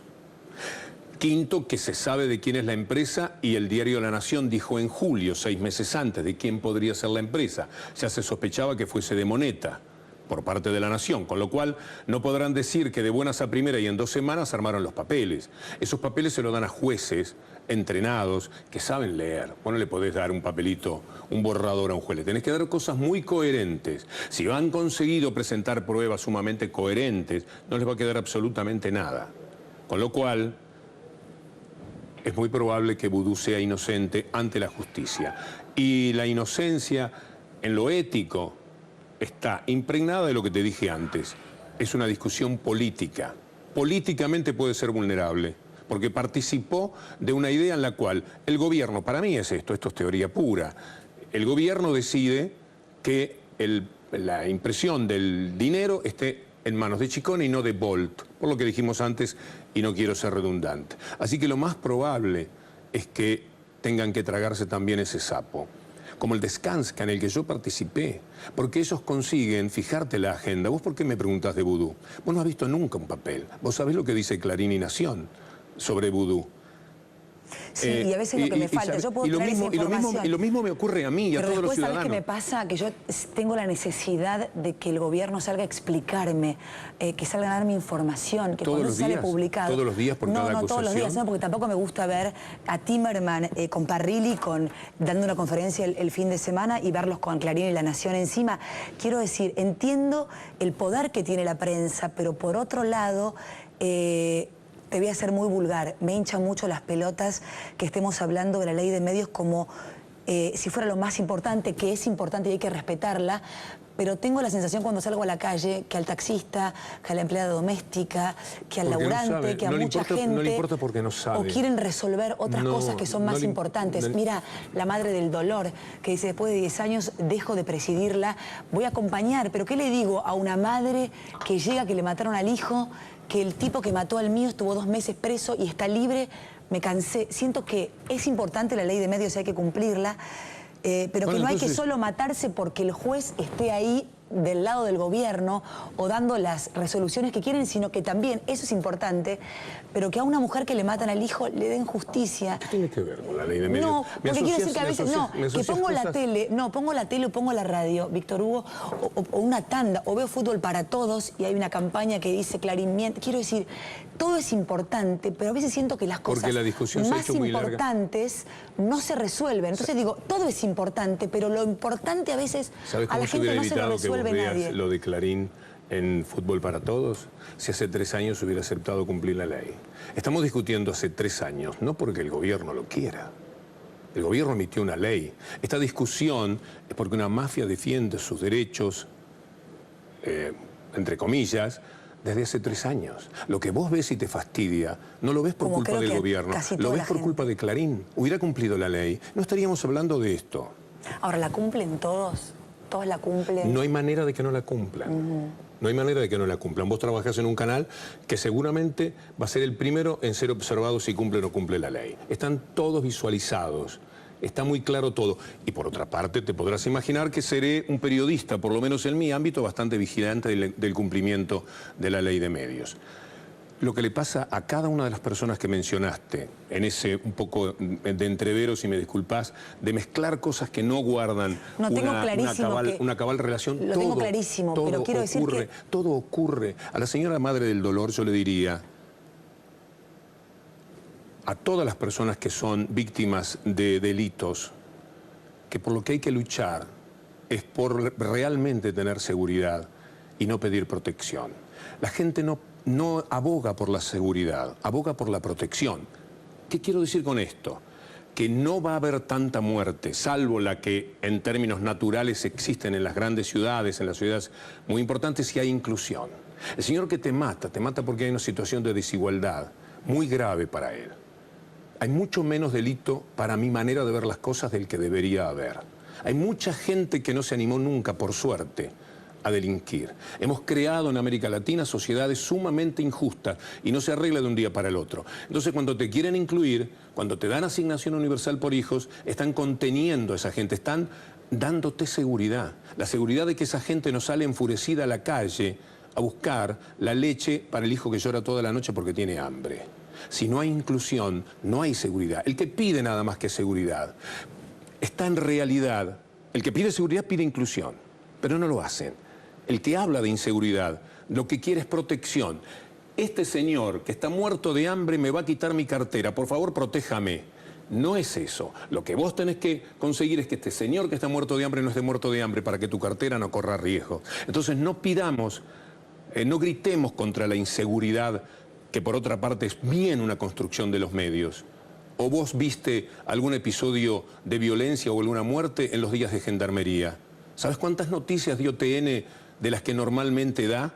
Quinto, que se sabe de quién es la empresa y el diario La Nación dijo en julio, 6 meses antes, de quién podría ser la empresa. Ya se sospechaba que fuese de Moneta, por parte de La Nación, con lo cual no podrán decir que de buenas a primera y en 2 semanas armaron los papeles. Esos papeles se los dan a jueces entrenados que saben leer. Vos no le podés dar un papelito, un borrador a un juez, le tenés que dar cosas muy coherentes. Si han conseguido presentar pruebas sumamente coherentes, no les va a quedar absolutamente nada. Con lo cual, es muy probable que Vudú sea inocente ante la justicia. Y la inocencia en lo ético está impregnada de lo que te dije antes. Es una discusión política. Políticamente puede ser vulnerable, porque participó de una idea en la cual el gobierno, para mí es esto es teoría pura, el gobierno decide que la impresión del dinero esté en manos de Chicone y no de Bolt, por lo que dijimos antes y no quiero ser redundante. Así que lo más probable es que tengan que tragarse también ese sapo, como el de Skanska, en el que yo participé, porque ellos consiguen fijarte la agenda. ¿Vos por qué me preguntás de Vudú? Vos no has visto nunca un papel. Vos sabés lo que dice Clarín y Nación sobre Vudú. Sí, y a veces lo que me falta, yo puedo traer esa información. Y lo mismo me ocurre a mí y a todos los ciudadanos. ¿Sabes qué me pasa? Que yo tengo la necesidad de que el gobierno salga a explicarme, que salga a darme información, que cuando sale publicado... ¿Todos los días por cada acusación? No, todos los días, no, porque tampoco me gusta ver a Timerman con Parrilli dando una conferencia el fin de semana y verlos con Clarín y La Nación encima. Quiero decir, entiendo el poder que tiene la prensa, pero por otro lado... te voy a ser muy vulgar, me hinchan mucho las pelotas que estemos hablando de la ley de medios como si fuera lo más importante, que es importante y hay que respetarla, pero tengo la sensación cuando salgo a la calle que al taxista, que a la empleada doméstica, que al laburante, que a mucha gente... No le importa porque no sabe. O quieren resolver otras cosas que son más importantes. Mira, la madre del dolor, que dice, después de 10 años dejo de presidirla, voy a acompañar. Pero ¿qué le digo a una madre que llega, que le mataron al hijo, que el tipo que mató al mío estuvo 2 meses preso y está libre? Me cansé. Siento que es importante la ley de medios y hay que cumplirla. Pero que no hay que solo matarse porque el juez esté ahí del lado del gobierno o dando las resoluciones que quieren, sino que también, eso es importante, pero que a una mujer que le matan al hijo le den justicia. ¿Qué tiene que ver con la ley de medios? No, porque quiero decir que a veces, que pongo la tele, pongo la tele o pongo la radio, Víctor Hugo, o una tanda, o veo Fútbol para Todos y hay una campaña que dice Clarín miente. Quiero decir, todo es importante, pero a veces siento que las cosas más importantes no se resuelven. Entonces digo, todo es importante, pero lo importante a veces a la gente no se lo resuelve nadie. Lo de Clarín en Fútbol para Todos, si hace 3 años hubiera aceptado cumplir la ley. Estamos discutiendo hace 3 años, no porque el gobierno lo quiera. El gobierno emitió una ley. Esta discusión es porque una mafia defiende sus derechos, entre comillas, desde hace 3 años. Lo que vos ves y te fastidia, no lo ves por culpa del gobierno, lo ves por culpa de Clarín. Hubiera cumplido la ley, no estaríamos hablando de esto. Ahora, ¿la cumplen todos? ¿Todos la cumplen? No hay manera de que no la cumplan. No hay manera de que no la cumplan. Vos trabajás en un canal que seguramente va a ser el primero en ser observado si cumple o no cumple la ley. Están todos visualizados. Está muy claro todo. Y por otra parte, te podrás imaginar que seré un periodista, por lo menos en mi ámbito, bastante vigilante del cumplimiento de la ley de medios. Lo que le pasa a cada una de las personas que mencionaste, en ese un poco de entrevero, si me disculpás, de mezclar cosas que no guardan una cabal relación. Lo tengo clarísimo, pero quiero decir que... Todo ocurre. A la señora madre del dolor yo le diría, a todas las personas que son víctimas de delitos, que por lo que hay que luchar es por realmente tener seguridad y no pedir protección. La gente no aboga por la seguridad, aboga por la protección. ¿Qué quiero decir con esto? Que no va a haber tanta muerte, salvo la que en términos naturales existen en las grandes ciudades, en las ciudades muy importantes, si hay inclusión. El señor que te mata porque hay una situación de desigualdad muy grave para él. Hay mucho menos delito, para mi manera de ver las cosas, del que debería haber. Hay mucha gente que no se animó nunca, por suerte, a delinquir. Hemos creado en América Latina sociedades sumamente injustas y no se arregla de un día para el otro. Entonces, cuando te quieren incluir, cuando te dan asignación universal por hijos, están conteniendo a esa gente, están dándote seguridad. La seguridad de que esa gente no sale enfurecida a la calle a buscar la leche para el hijo que llora toda la noche porque tiene hambre. Si no hay inclusión, no hay seguridad. El que pide nada más que seguridad está en realidad. El que pide seguridad pide inclusión, pero no lo hacen. El que habla de inseguridad, lo que quiere es protección. Este señor que está muerto de hambre me va a quitar mi cartera, por favor, protéjame. No es eso. Lo que vos tenés que conseguir es que este señor que está muerto de hambre no esté muerto de hambre para que tu cartera no corra riesgo. Entonces no pidamos, no gritemos contra la inseguridad, que por otra parte es bien una construcción de los medios. ¿O vos viste algún episodio de violencia o alguna muerte en los días de gendarmería? ¿Sabes cuántas noticias dio TN de las que normalmente da?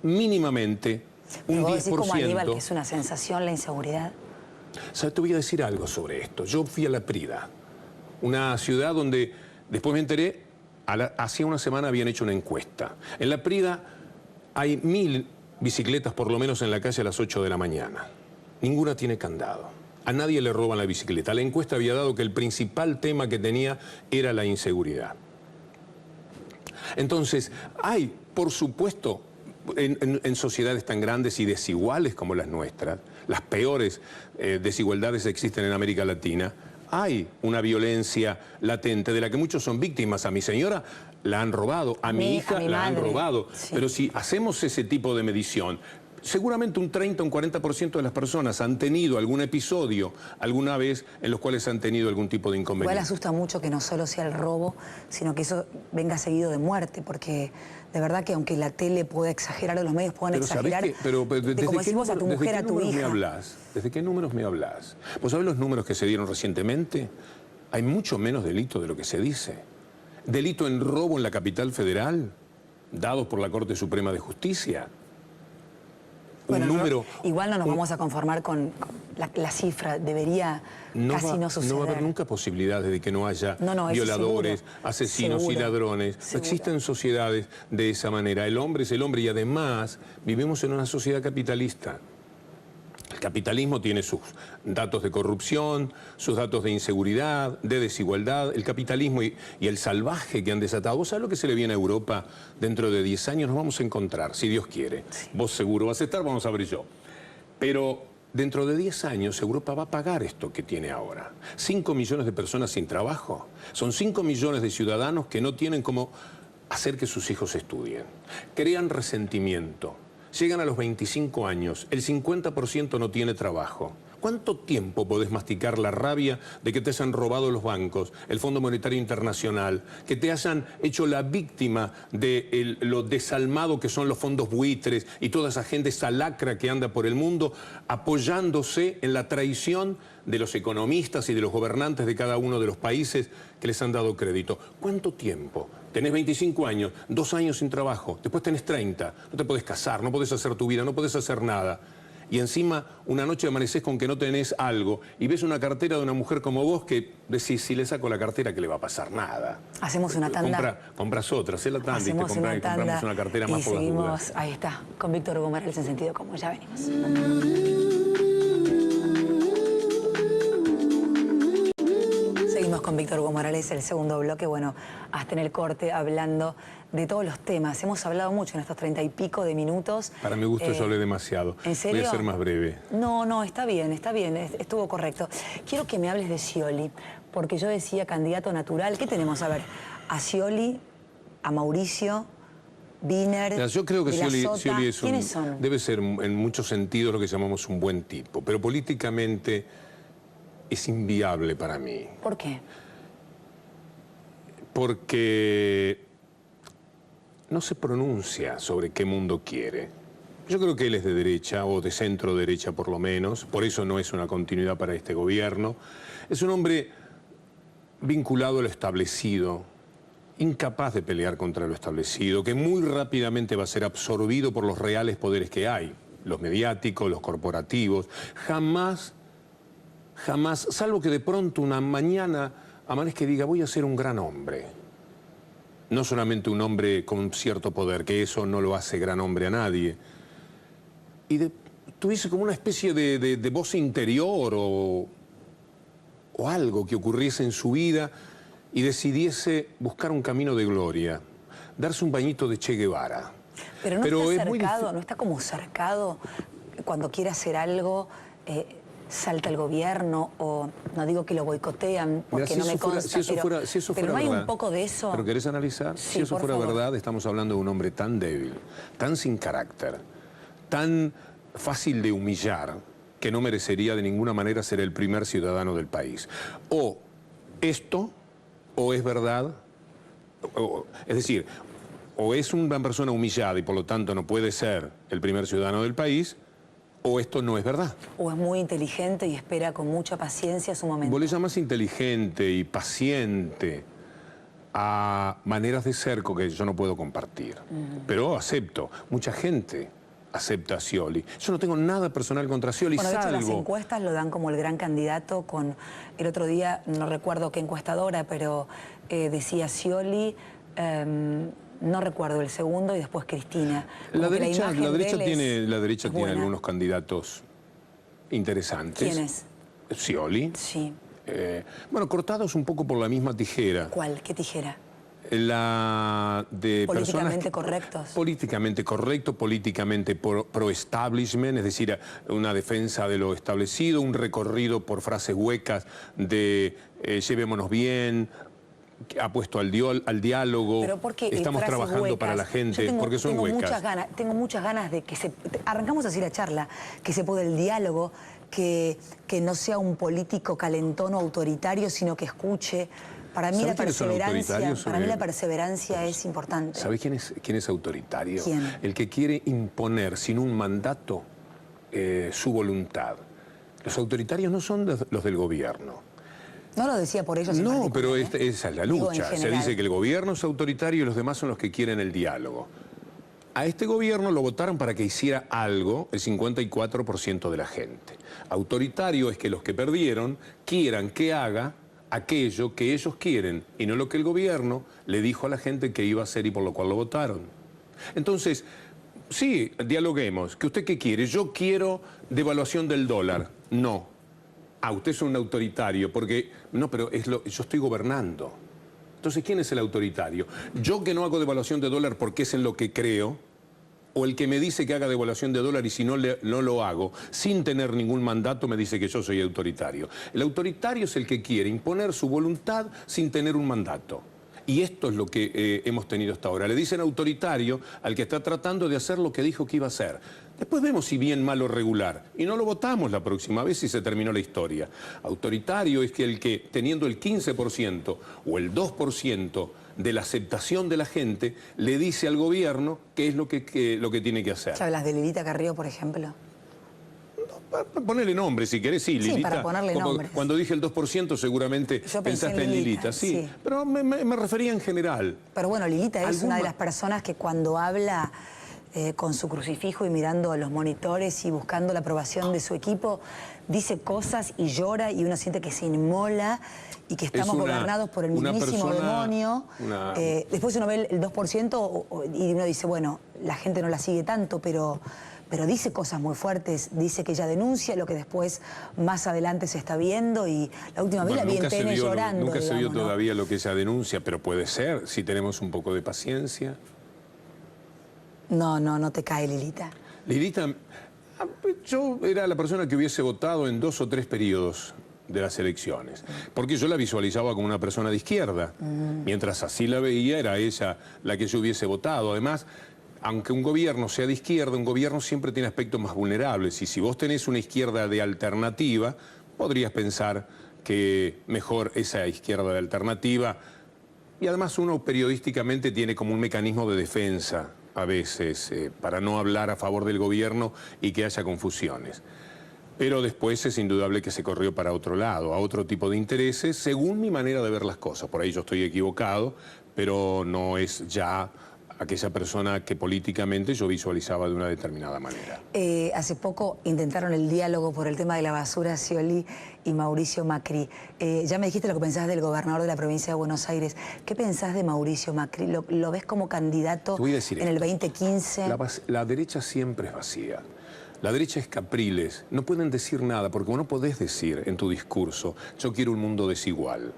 Mínimamente un 10%. ¿Vos decís como Aníbal que es una sensación la inseguridad? ¿Sabes? Te voy a decir algo sobre esto. Yo fui a La Prida, una ciudad donde después me enteré, hacía una semana habían hecho una encuesta. En La Prida hay 1000 bicicletas por lo menos en la calle a las 8 de la mañana. Ninguna tiene candado. A nadie le roban la bicicleta. La encuesta había dado que el principal tema que tenía era la inseguridad. Entonces, hay, por supuesto, en sociedades tan grandes y desiguales como las nuestras, las peores desigualdades existen en América Latina, hay una violencia latente de la que muchos son víctimas. A mi señora la han robado, a mi hija la han robado. Sí. Pero si hacemos ese tipo de medición, seguramente un 30 o un 40% de las personas han tenido algún episodio alguna vez en los cuales han tenido algún tipo de inconveniente. Igual asusta mucho que no solo sea el robo, sino que eso venga seguido de muerte, porque de verdad que aunque la tele pueda exagerar o los medios puedan exagerar, como decís vos a tu mujer, a tu hija. ¿Desde qué números me hablas? ¿Vos sabés los números que se dieron recientemente? Hay mucho menos delito de lo que se dice. delito en robo en la capital federal, dados por la Corte Suprema de Justicia. Bueno, un número... igual no nos vamos a conformar con la cifra, debería casi no suceder. No va a haber nunca posibilidades de que no haya violadores, asesinos y ladrones. No existen sociedades de esa manera. El hombre es el hombre y además vivimos en una sociedad capitalista. El capitalismo tiene sus datos de corrupción, sus datos de inseguridad, de desigualdad. El capitalismo y el salvaje que han desatado. ¿Vos sabés lo que se le viene a Europa dentro de 10 años? Nos vamos a encontrar, si Dios quiere. Sí. Vos seguro vas a estar, vamos a ver yo. Pero dentro de 10 años Europa va a pagar esto que tiene ahora. 5 millones de personas sin trabajo. Son 5 millones de ciudadanos que no tienen cómo hacer que sus hijos estudien. Crean resentimiento. Llegan a los 25 años, el 50% no tiene trabajo. ¿Cuánto tiempo podés masticar la rabia de que te hayan robado los bancos, el Fondo Monetario Internacional, que te hayan hecho la víctima de lo desalmado que son los fondos buitres y toda esa gente, esa lacra que anda por el mundo, apoyándose en la traición de los economistas y de los gobernantes de cada uno de los países que les han dado crédito? ¿Cuánto tiempo? Tenés 25 años, 2 años sin trabajo, después tenés 30, no te podés casar, no podés hacer tu vida, no podés hacer nada. Y encima, una noche amanecés con que no tenés algo y ves una cartera de una mujer como vos que decís, si le saco la cartera, que le va a pasar nada. Hacemos una tanda. Compras otra, hacé la tanda y compramos una cartera más por las dudas. Ahí está, con Víctor Hugo Morales en Sentido Común. Ya venimos. Seguimos con Víctor Hugo Morales, el segundo bloque, bueno, hasta en el corte, hablando de todos los temas. Hemos hablado mucho en estos 30 y pico de minutos. Para mi gusto yo hablé demasiado. ¿En serio? Voy a ser más breve. No, está bien, estuvo correcto. Quiero que me hables de Scioli, porque yo decía candidato natural. ¿Qué tenemos? A ver, a Scioli, a Mauricio, Wiener. Mira, yo creo que Scioli es ¿Quiénes son? Debe ser en muchos sentidos lo que llamamos un buen tipo, pero políticamente es inviable para mí. ¿Por qué? Porque no se pronuncia sobre qué mundo quiere. Yo creo que él es de derecha, o de centro derecha por lo menos, por eso no es una continuidad para este gobierno. Es un hombre vinculado a lo establecido, incapaz de pelear contra lo establecido, que muy rápidamente va a ser absorbido por los reales poderes que hay, los mediáticos, los corporativos. Jamás, salvo que de pronto una mañana amanezca y diga, voy a ser un gran hombre. No solamente un hombre con cierto poder, que eso no lo hace gran hombre a nadie. Y tuviese como una especie de voz interior o algo que ocurriese en su vida y decidiese buscar un camino de gloria, darse un bañito de Che Guevara. Pero no está cercado, no está como cercado cuando quiere hacer algo... salta el gobierno, o no digo que lo boicotean porque no me consta, si eso fuera pero no hay verdad, un poco de eso. ¿Pero querés analizar? Sí, si eso fuera favor. verdad, estamos hablando de un hombre tan débil, tan sin carácter, tan fácil de humillar, que no merecería de ninguna manera ser el primer ciudadano del país. O esto, o es verdad, es decir, o es una persona humillada y por lo tanto no puede ser el primer ciudadano del país, o esto no es verdad. O es muy inteligente y espera con mucha paciencia su momento. Vos le llamás inteligente y paciente a maneras de ser que yo no puedo compartir. Pero acepto. Mucha gente acepta a Scioli. Yo no tengo nada personal contra Scioli, bueno, de hecho, salvo... las encuestas lo dan como el gran candidato con... El otro día, no recuerdo qué encuestadora, pero decía Scioli... no recuerdo el segundo y después Cristina. La derecha tiene algunos candidatos interesantes. ¿Quiénes? Scioli. Sí. Bueno, cortados un poco por la misma tijera. ¿Cuál? ¿Qué tijera? La de políticamente correctos. Políticamente correcto, políticamente pro-establishment, es decir, una defensa de lo establecido, un recorrido por frases huecas de llevémonos bien, ha puesto al diálogo, pero porque estamos trabajando huecas para la gente, porque son huecas. Tengo muchas ganas de que arrancamos así la charla, que se pueda el diálogo, que no sea un político calentón o autoritario, sino que escuche. Para mí la perseverancia es importante. ¿Sabés quién es autoritario? ¿Quién? El que quiere imponer sin un mandato su voluntad. Los autoritarios no son los del gobierno. No lo decía por ellos. No, pero esa es la Digo, lucha. en Se dice que el gobierno es autoritario y los demás son los que quieren el diálogo. A este gobierno lo votaron para que hiciera algo el 54% de la gente. Autoritario es que los que perdieron quieran que haga aquello que ellos quieren y no lo que el gobierno le dijo a la gente que iba a hacer y por lo cual lo votaron. Entonces, sí, dialoguemos. ¿Que usted qué quiere? Yo quiero devaluación del dólar. No. Ah, usted es un autoritario porque... No, pero yo estoy gobernando. Entonces, ¿quién es el autoritario? ¿Yo que no hago devaluación de dólar porque es en lo que creo? ¿O el que me dice que haga devaluación de dólar y si no lo hago, sin tener ningún mandato, me dice que yo soy autoritario? El autoritario es el que quiere imponer su voluntad sin tener un mandato. Y esto es lo que hemos tenido hasta ahora. Le dicen autoritario al que está tratando de hacer lo que dijo que iba a hacer. Después vemos si bien, mal o regular. Y no lo votamos la próxima vez y se terminó la historia. Autoritario es que el que, teniendo el 15% o el 2% de la aceptación de la gente, le dice al gobierno qué es lo que tiene que hacer. ¿Ya hablas de Lilita Carrió, por ejemplo? Ponerle nombre, si querés, sí, Lilita. Sí, para ponerle nombres. Cuando dije el 2% seguramente pensaste en Lilita, sí. Pero me refería en general. Pero bueno, Lilita es una de las personas que cuando habla con su crucifijo y mirando a los monitores y buscando la aprobación de su equipo, dice cosas y llora y uno siente que se inmola y que estamos gobernados por el mismísimo demonio. Después uno ve el 2% y uno dice, bueno, la gente no la sigue tanto, pero dice cosas muy fuertes, dice que ella denuncia lo que después, más adelante, se está viendo y la última vez la vi en TN llorando. Nunca se vio todavía lo que ella denuncia, pero puede ser, si tenemos un poco de paciencia. No te cae Lilita. Lilita, yo era la persona que hubiese votado en 2 o 3 periodos de las elecciones, porque yo la visualizaba como una persona de izquierda. Mientras así la veía, era ella la que yo hubiese votado. Además, aunque un gobierno sea de izquierda, un gobierno siempre tiene aspectos más vulnerables. Y si vos tenés una izquierda de alternativa, podrías pensar que mejor esa izquierda de alternativa. Y además uno periodísticamente tiene como un mecanismo de defensa, a veces, para no hablar a favor del gobierno y que haya confusiones. Pero después es indudable que se corrió para otro lado, a otro tipo de intereses, según mi manera de ver las cosas. Por ahí yo estoy equivocado, pero no es ya aquella persona que políticamente yo visualizaba de una determinada manera. Hace poco intentaron el diálogo por el tema de la basura, Scioli y Mauricio Macri. Ya me dijiste lo que pensás del gobernador de la provincia de Buenos Aires. ¿Qué pensás de Mauricio Macri? ¿Lo ves como candidato en el 2015? La derecha siempre es vacía. La derecha es Capriles. No pueden decir nada, porque vos no podés decir en tu discurso, yo quiero un mundo desigual.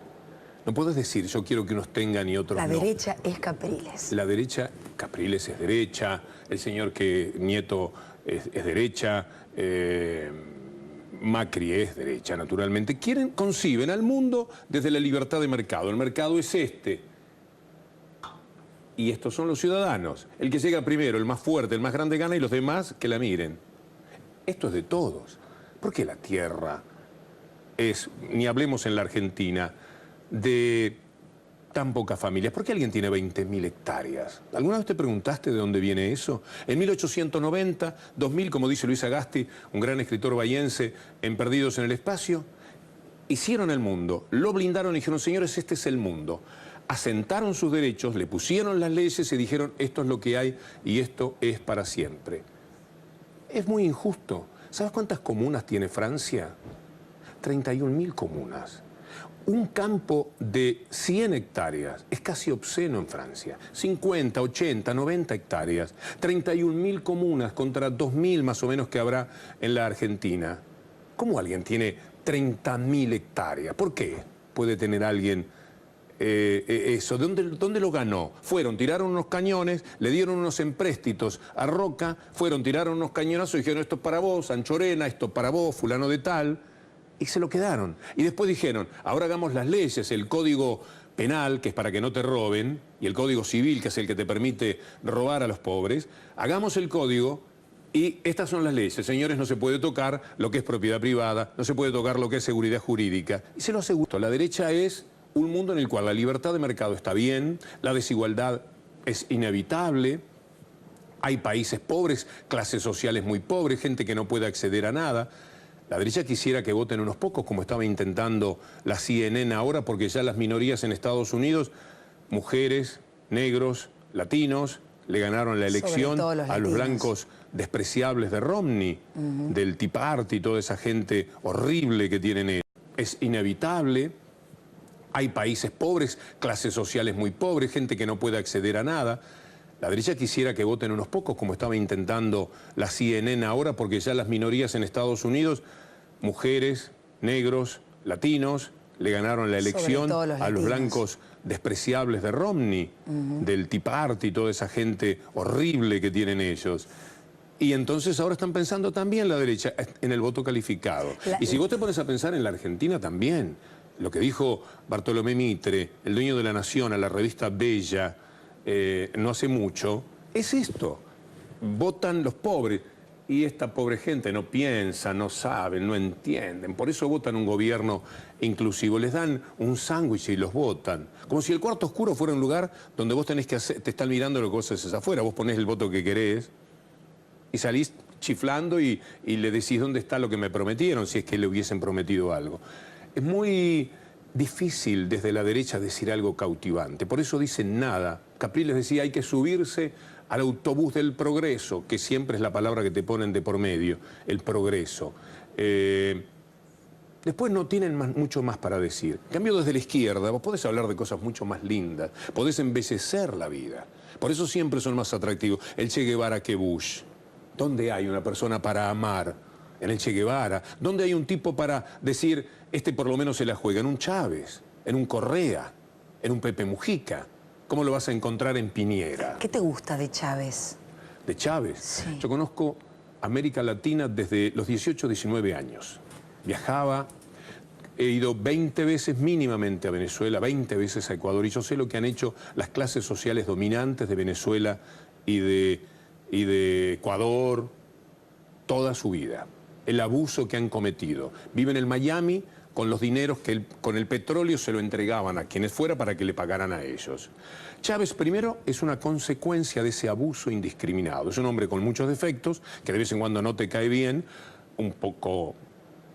No puedes decir, yo quiero que unos tengan y otros no. La derecha es Capriles. La derecha, Capriles es derecha, el señor Nieto es derecha, Macri es derecha, naturalmente. Conciben al mundo desde la libertad de mercado. El mercado es este. Y estos son los ciudadanos. El que llega primero, el más fuerte, el más grande gana y los demás que la miren. Esto es de todos. ¿Por qué la tierra es, ni hablemos en la Argentina, de tan pocas familias? ¿Por qué alguien tiene 20.000 hectáreas? ¿Alguna vez te preguntaste de dónde viene eso? En 1890, 2000, como dice Luis Agasti, un gran escritor bahiense, en Perdidos en el Espacio, hicieron el mundo, lo blindaron y dijeron, señores, este es el mundo. Asentaron sus derechos, le pusieron las leyes y dijeron, esto es lo que hay y esto es para siempre. Es muy injusto. ¿Sabes cuántas comunas tiene Francia? 31.000 comunas. Un campo de 100 hectáreas es casi obsceno en Francia. 50, 80, 90 hectáreas. 31.000 comunas contra 2.000 más o menos que habrá en la Argentina. ¿Cómo alguien tiene 30.000 hectáreas? ¿Por qué puede tener alguien eso? ¿Dónde lo ganó? Tiraron unos cañones, le dieron unos empréstitos a Roca, tiraron unos cañonazos y dijeron, esto es para vos, Anchorena, esto es para vos, fulano de tal. Y se lo quedaron. Y después dijeron, ahora hagamos las leyes, el código penal, que es para que no te roben, y el código civil, que es el que te permite robar a los pobres, hagamos el código y estas son las leyes. Señores, no se puede tocar lo que es propiedad privada, no se puede tocar lo que es seguridad jurídica. Y se lo aseguro, la derecha es un mundo en el cual la libertad de mercado está bien, la desigualdad es inevitable, hay países pobres, clases sociales muy pobres, gente que no puede acceder a nada. La derecha quisiera que voten unos pocos, como estaba intentando la CNN ahora, porque ya las minorías en Estados Unidos, mujeres, negros, latinos, le ganaron la elección a los blancos despreciables de Romney, del Tea Party, toda esa gente horrible que tienen ellos. Es inevitable. Hay países pobres, clases sociales muy pobres, gente que no puede acceder a nada. La derecha quisiera que voten unos pocos, como estaba intentando la CNN ahora, porque ya las minorías en Estados Unidos, mujeres, negros, latinos, le ganaron la elección a los blancos despreciables de Romney, del Tea Party, toda esa gente horrible que tienen ellos. Y entonces ahora están pensando también la derecha en el voto calificado. Y si vos te pones a pensar en la Argentina también, lo que dijo Bartolomé Mitre, el dueño de La Nación, a la revista Bella, no hace mucho, es esto. Votan los pobres. Y esta pobre gente no piensa, no saben, no entienden. Por eso votan un gobierno inclusivo. Les dan un sándwich y los votan. Como si el cuarto oscuro fuera un lugar donde vos tenés que hacer, te están mirando lo que vos haces afuera. Vos ponés el voto que querés y salís chiflando y le decís dónde está lo que me prometieron, si es que le hubiesen prometido algo. Es muy difícil desde la derecha decir algo cautivante. Por eso dicen nada. Capriles decía, hay que subirse al autobús del progreso, que siempre es la palabra que te ponen de por medio, el progreso. Después no tienen mucho más para decir. En cambio, desde la izquierda, vos podés hablar de cosas mucho más lindas, podés embellecer la vida. Por eso siempre son más atractivos. El Che Guevara que Bush. ¿Dónde hay una persona para amar? En el Che Guevara. ¿Dónde hay un tipo para decir, este por lo menos se la juega? En un Chávez, en un Correa, en un Pepe Mujica. ¿Cómo lo vas a encontrar en Piñera? ¿Qué te gusta de Chávez? ¿De Chávez? Sí. Yo conozco América Latina desde los 18, 19 años. Viajaba, he ido 20 veces mínimamente a Venezuela, 20 veces a Ecuador, y yo sé lo que han hecho las clases sociales dominantes de Venezuela y de Ecuador toda su vida. El abuso que han cometido. Viven en Miami con los dineros que con el petróleo se lo entregaban a quienes fuera para que le pagaran a ellos. Chávez, primero, es una consecuencia de ese abuso indiscriminado. Es un hombre con muchos defectos, que de vez en cuando no te cae bien, un poco,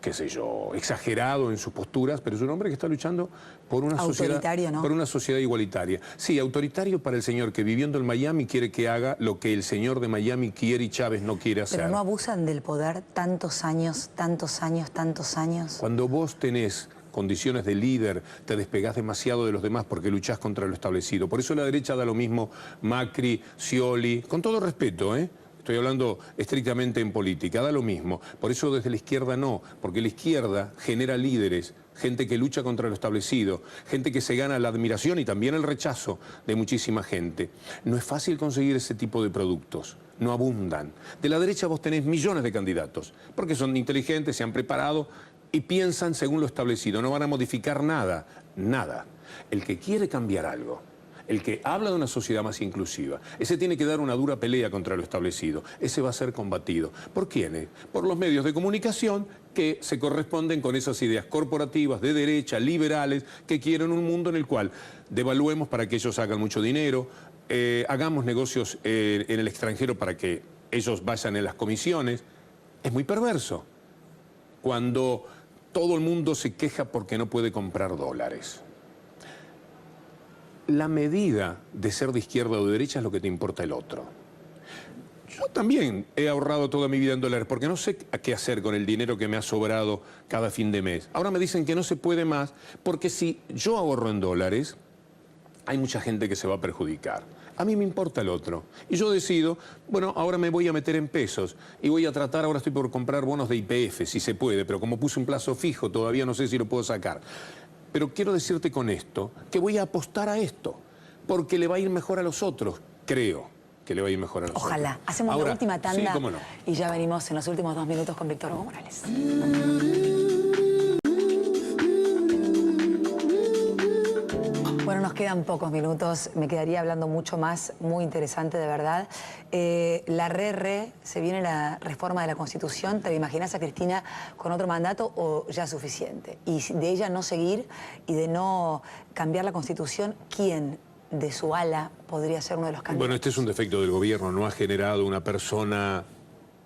qué sé yo, exagerado en sus posturas, pero es un hombre que está luchando por una sociedad, ¿no? Por una sociedad igualitaria. Sí, autoritario para el señor que viviendo en Miami quiere que haga lo que el señor de Miami quiere y Chávez no quiere hacer. ¿Pero no abusan del poder tantos años, tantos años, tantos años? Cuando vos tenés condiciones de líder, te despegás demasiado de los demás porque luchás contra lo establecido. Por eso la derecha da lo mismo Macri, Scioli, con todo respeto, estoy hablando estrictamente en política, da lo mismo. Por eso desde la izquierda no, porque la izquierda genera líderes, gente que lucha contra lo establecido, gente que se gana la admiración y también el rechazo de muchísima gente. No es fácil conseguir ese tipo de productos, no abundan. De la derecha vos tenés millones de candidatos, porque son inteligentes, se han preparado y piensan según lo establecido, no van a modificar nada, nada. El que quiere cambiar algo, el que habla de una sociedad más inclusiva, ese tiene que dar una dura pelea contra lo establecido, ese va a ser combatido. ¿Por quiénes? Por los medios de comunicación que se corresponden con esas ideas corporativas, de derecha, liberales, que quieren un mundo en el cual devaluemos para que ellos hagan mucho dinero, hagamos negocios en el extranjero para que ellos vayan en las comisiones. Es muy perverso cuando todo el mundo se queja porque no puede comprar dólares. La medida de ser de izquierda o de derecha es lo que te importa el otro. Yo también he ahorrado toda mi vida en dólares porque no sé qué hacer con el dinero que me ha sobrado cada fin de mes. Ahora me dicen que no se puede más porque si yo ahorro en dólares, hay mucha gente que se va a perjudicar. A mí me importa el otro. Y yo decido, bueno, ahora me voy a meter en pesos y voy a tratar, ahora estoy por comprar bonos de YPF, si se puede, pero como puse un plazo fijo, todavía no sé si lo puedo sacar. Pero quiero decirte con esto que voy a apostar a esto, porque le va a ir mejor a los otros, creo que le va a ir mejor a nosotros. Ojalá. Hacemos la última tanda, sí, cómo no, y ya venimos en los últimos 2 minutos con Víctor Hugo Morales. Bueno, nos quedan pocos minutos, me quedaría hablando mucho más, muy interesante de verdad. Se viene la reforma de la Constitución, ¿te la imaginas a Cristina con otro mandato o ya suficiente? Y de ella no seguir y de no cambiar la Constitución, ¿quién de su ala podría ser uno de los candidatos? Bueno, este es un defecto del gobierno, no ha generado una persona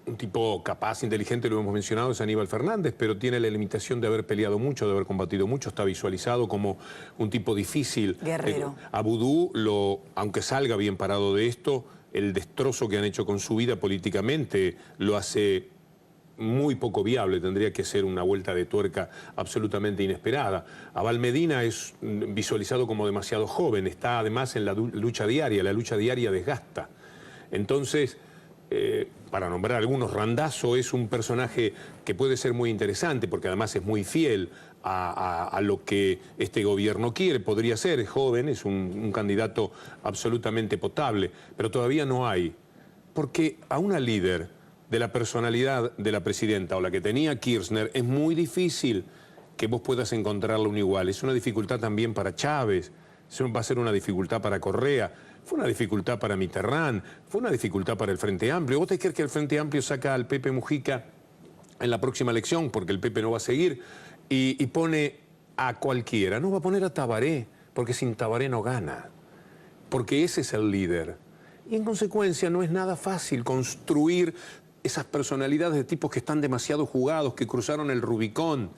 un tipo capaz, inteligente, lo hemos mencionado, es Aníbal Fernández, pero tiene la limitación de haber peleado mucho, de haber combatido mucho, está visualizado como un tipo difícil. Guerrero. A Vudú, aunque salga bien parado de esto, el destrozo que han hecho con su vida políticamente lo hace muy poco viable, tendría que ser una vuelta de tuerca absolutamente inesperada. Abal Medina es visualizado como demasiado joven, está además en la lucha diaria desgasta. Entonces, para nombrar algunos, Randazzo es un personaje que puede ser muy interesante porque además es muy fiel a lo que este gobierno quiere, podría ser, es joven, es un candidato absolutamente potable, pero todavía no hay, porque a una líder de la personalidad de la presidenta o la que tenía Kirchner es muy difícil que vos puedas encontrarle un igual. Es una dificultad también para Chávez, va a ser una dificultad para Correa, fue una dificultad para Mitterrand, fue una dificultad para el Frente Amplio. ¿Vos te crees que el Frente Amplio saca al Pepe Mujica en la próxima elección, porque el Pepe no va a seguir, y pone a cualquiera? No, va a poner a Tabaré, porque sin Tabaré no gana, porque ese es el líder. Y en consecuencia no es nada fácil construir esas personalidades de tipos que están demasiado jugados, que cruzaron el Rubicón,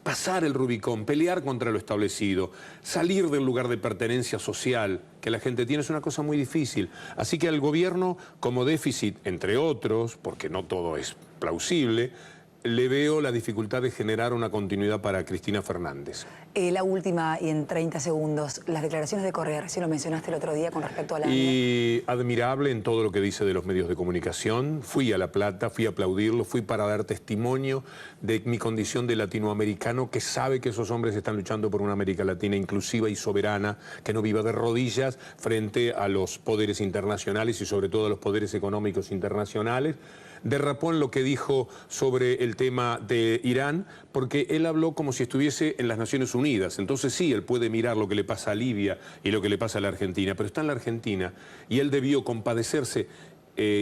pasar el Rubicón, pelear contra lo establecido, salir del lugar de pertenencia social que la gente tiene, es una cosa muy difícil. Así que al gobierno, como déficit, entre otros, porque no todo es plausible, le veo la dificultad de generar una continuidad para Cristina Fernández. La última, y en 30 segundos, las declaraciones de Correa, recién lo mencionaste el otro día con respecto a la... Y admirable en todo lo que dice de los medios de comunicación. Fui a La Plata, fui a aplaudirlo, fui para dar testimonio de mi condición de latinoamericano que sabe que esos hombres están luchando por una América Latina inclusiva y soberana, que no viva de rodillas frente a los poderes internacionales y sobre todo a los poderes económicos internacionales. Derrapó en lo que dijo sobre el tema de Irán, porque él habló como si estuviese en las Naciones Unidas. Entonces sí, él puede mirar lo que le pasa a Libia y lo que le pasa a la Argentina, pero está en la Argentina y él debió compadecerse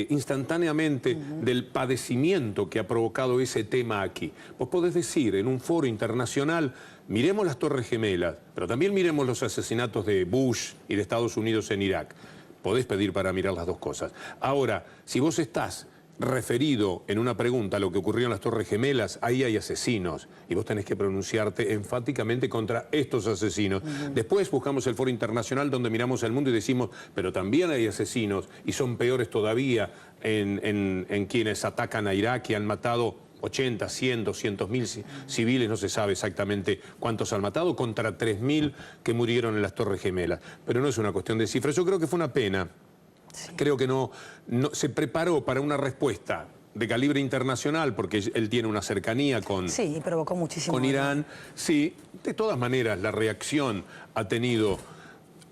instantáneamente del padecimiento que ha provocado ese tema aquí. Vos podés decir en un foro internacional, miremos las Torres Gemelas, pero también miremos los asesinatos de Bush y de Estados Unidos en Irak. Podés pedir para mirar las dos cosas. Ahora, si vos estás referido en una pregunta a lo que ocurrió en las Torres Gemelas, ahí hay asesinos y vos tenés que pronunciarte enfáticamente contra estos asesinos. Después buscamos el foro internacional donde miramos al mundo y decimos, pero también hay asesinos y son peores todavía en quienes atacan a Irak y han matado 80, 100, 200.000 civiles, no se sabe exactamente cuántos han matado, contra 3.000 que murieron en las Torres Gemelas. Pero no es una cuestión de cifras, yo creo que fue una pena. Sí. Creo que no se preparó para una respuesta de calibre internacional porque él tiene una cercanía con, sí, provocó muchísimo con Irán. Sí, de todas maneras la reacción ha tenido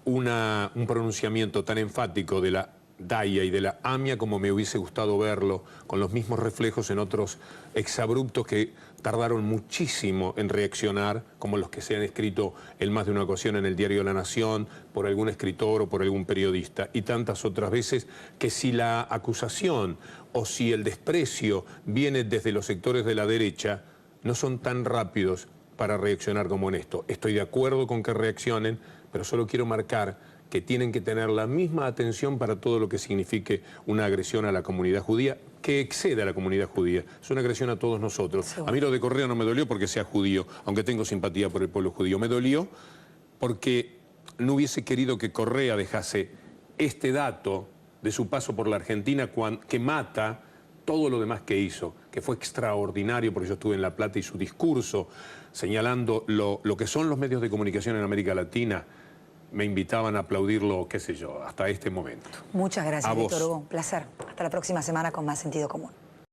un pronunciamiento tan enfático de la DAIA y de la AMIA como me hubiese gustado verlo, con los mismos reflejos en otros exabruptos que tardaron muchísimo en reaccionar, como los que se han escrito en más de una ocasión en el diario La Nación, por algún escritor o por algún periodista, y tantas otras veces que si la acusación o si el desprecio viene desde los sectores de la derecha, no son tan rápidos para reaccionar como en esto. Estoy de acuerdo con que reaccionen, pero solo quiero marcar que tienen que tener la misma atención para todo lo que signifique una agresión a la comunidad judía, que excede a la comunidad judía. Es una agresión a todos nosotros. Sí. A mí lo de Correa no me dolió porque sea judío, aunque tengo simpatía por el pueblo judío. Me dolió porque no hubiese querido que Correa dejase este dato de su paso por la Argentina que mata todo lo demás que hizo, que fue extraordinario, porque yo estuve en La Plata y su discurso señalando lo que son los medios de comunicación en América Latina, me invitaban a aplaudirlo, qué sé yo, hasta este momento. Muchas gracias, Víctor Hugo. Un placer. Hasta la próxima semana con Más Sentido Común.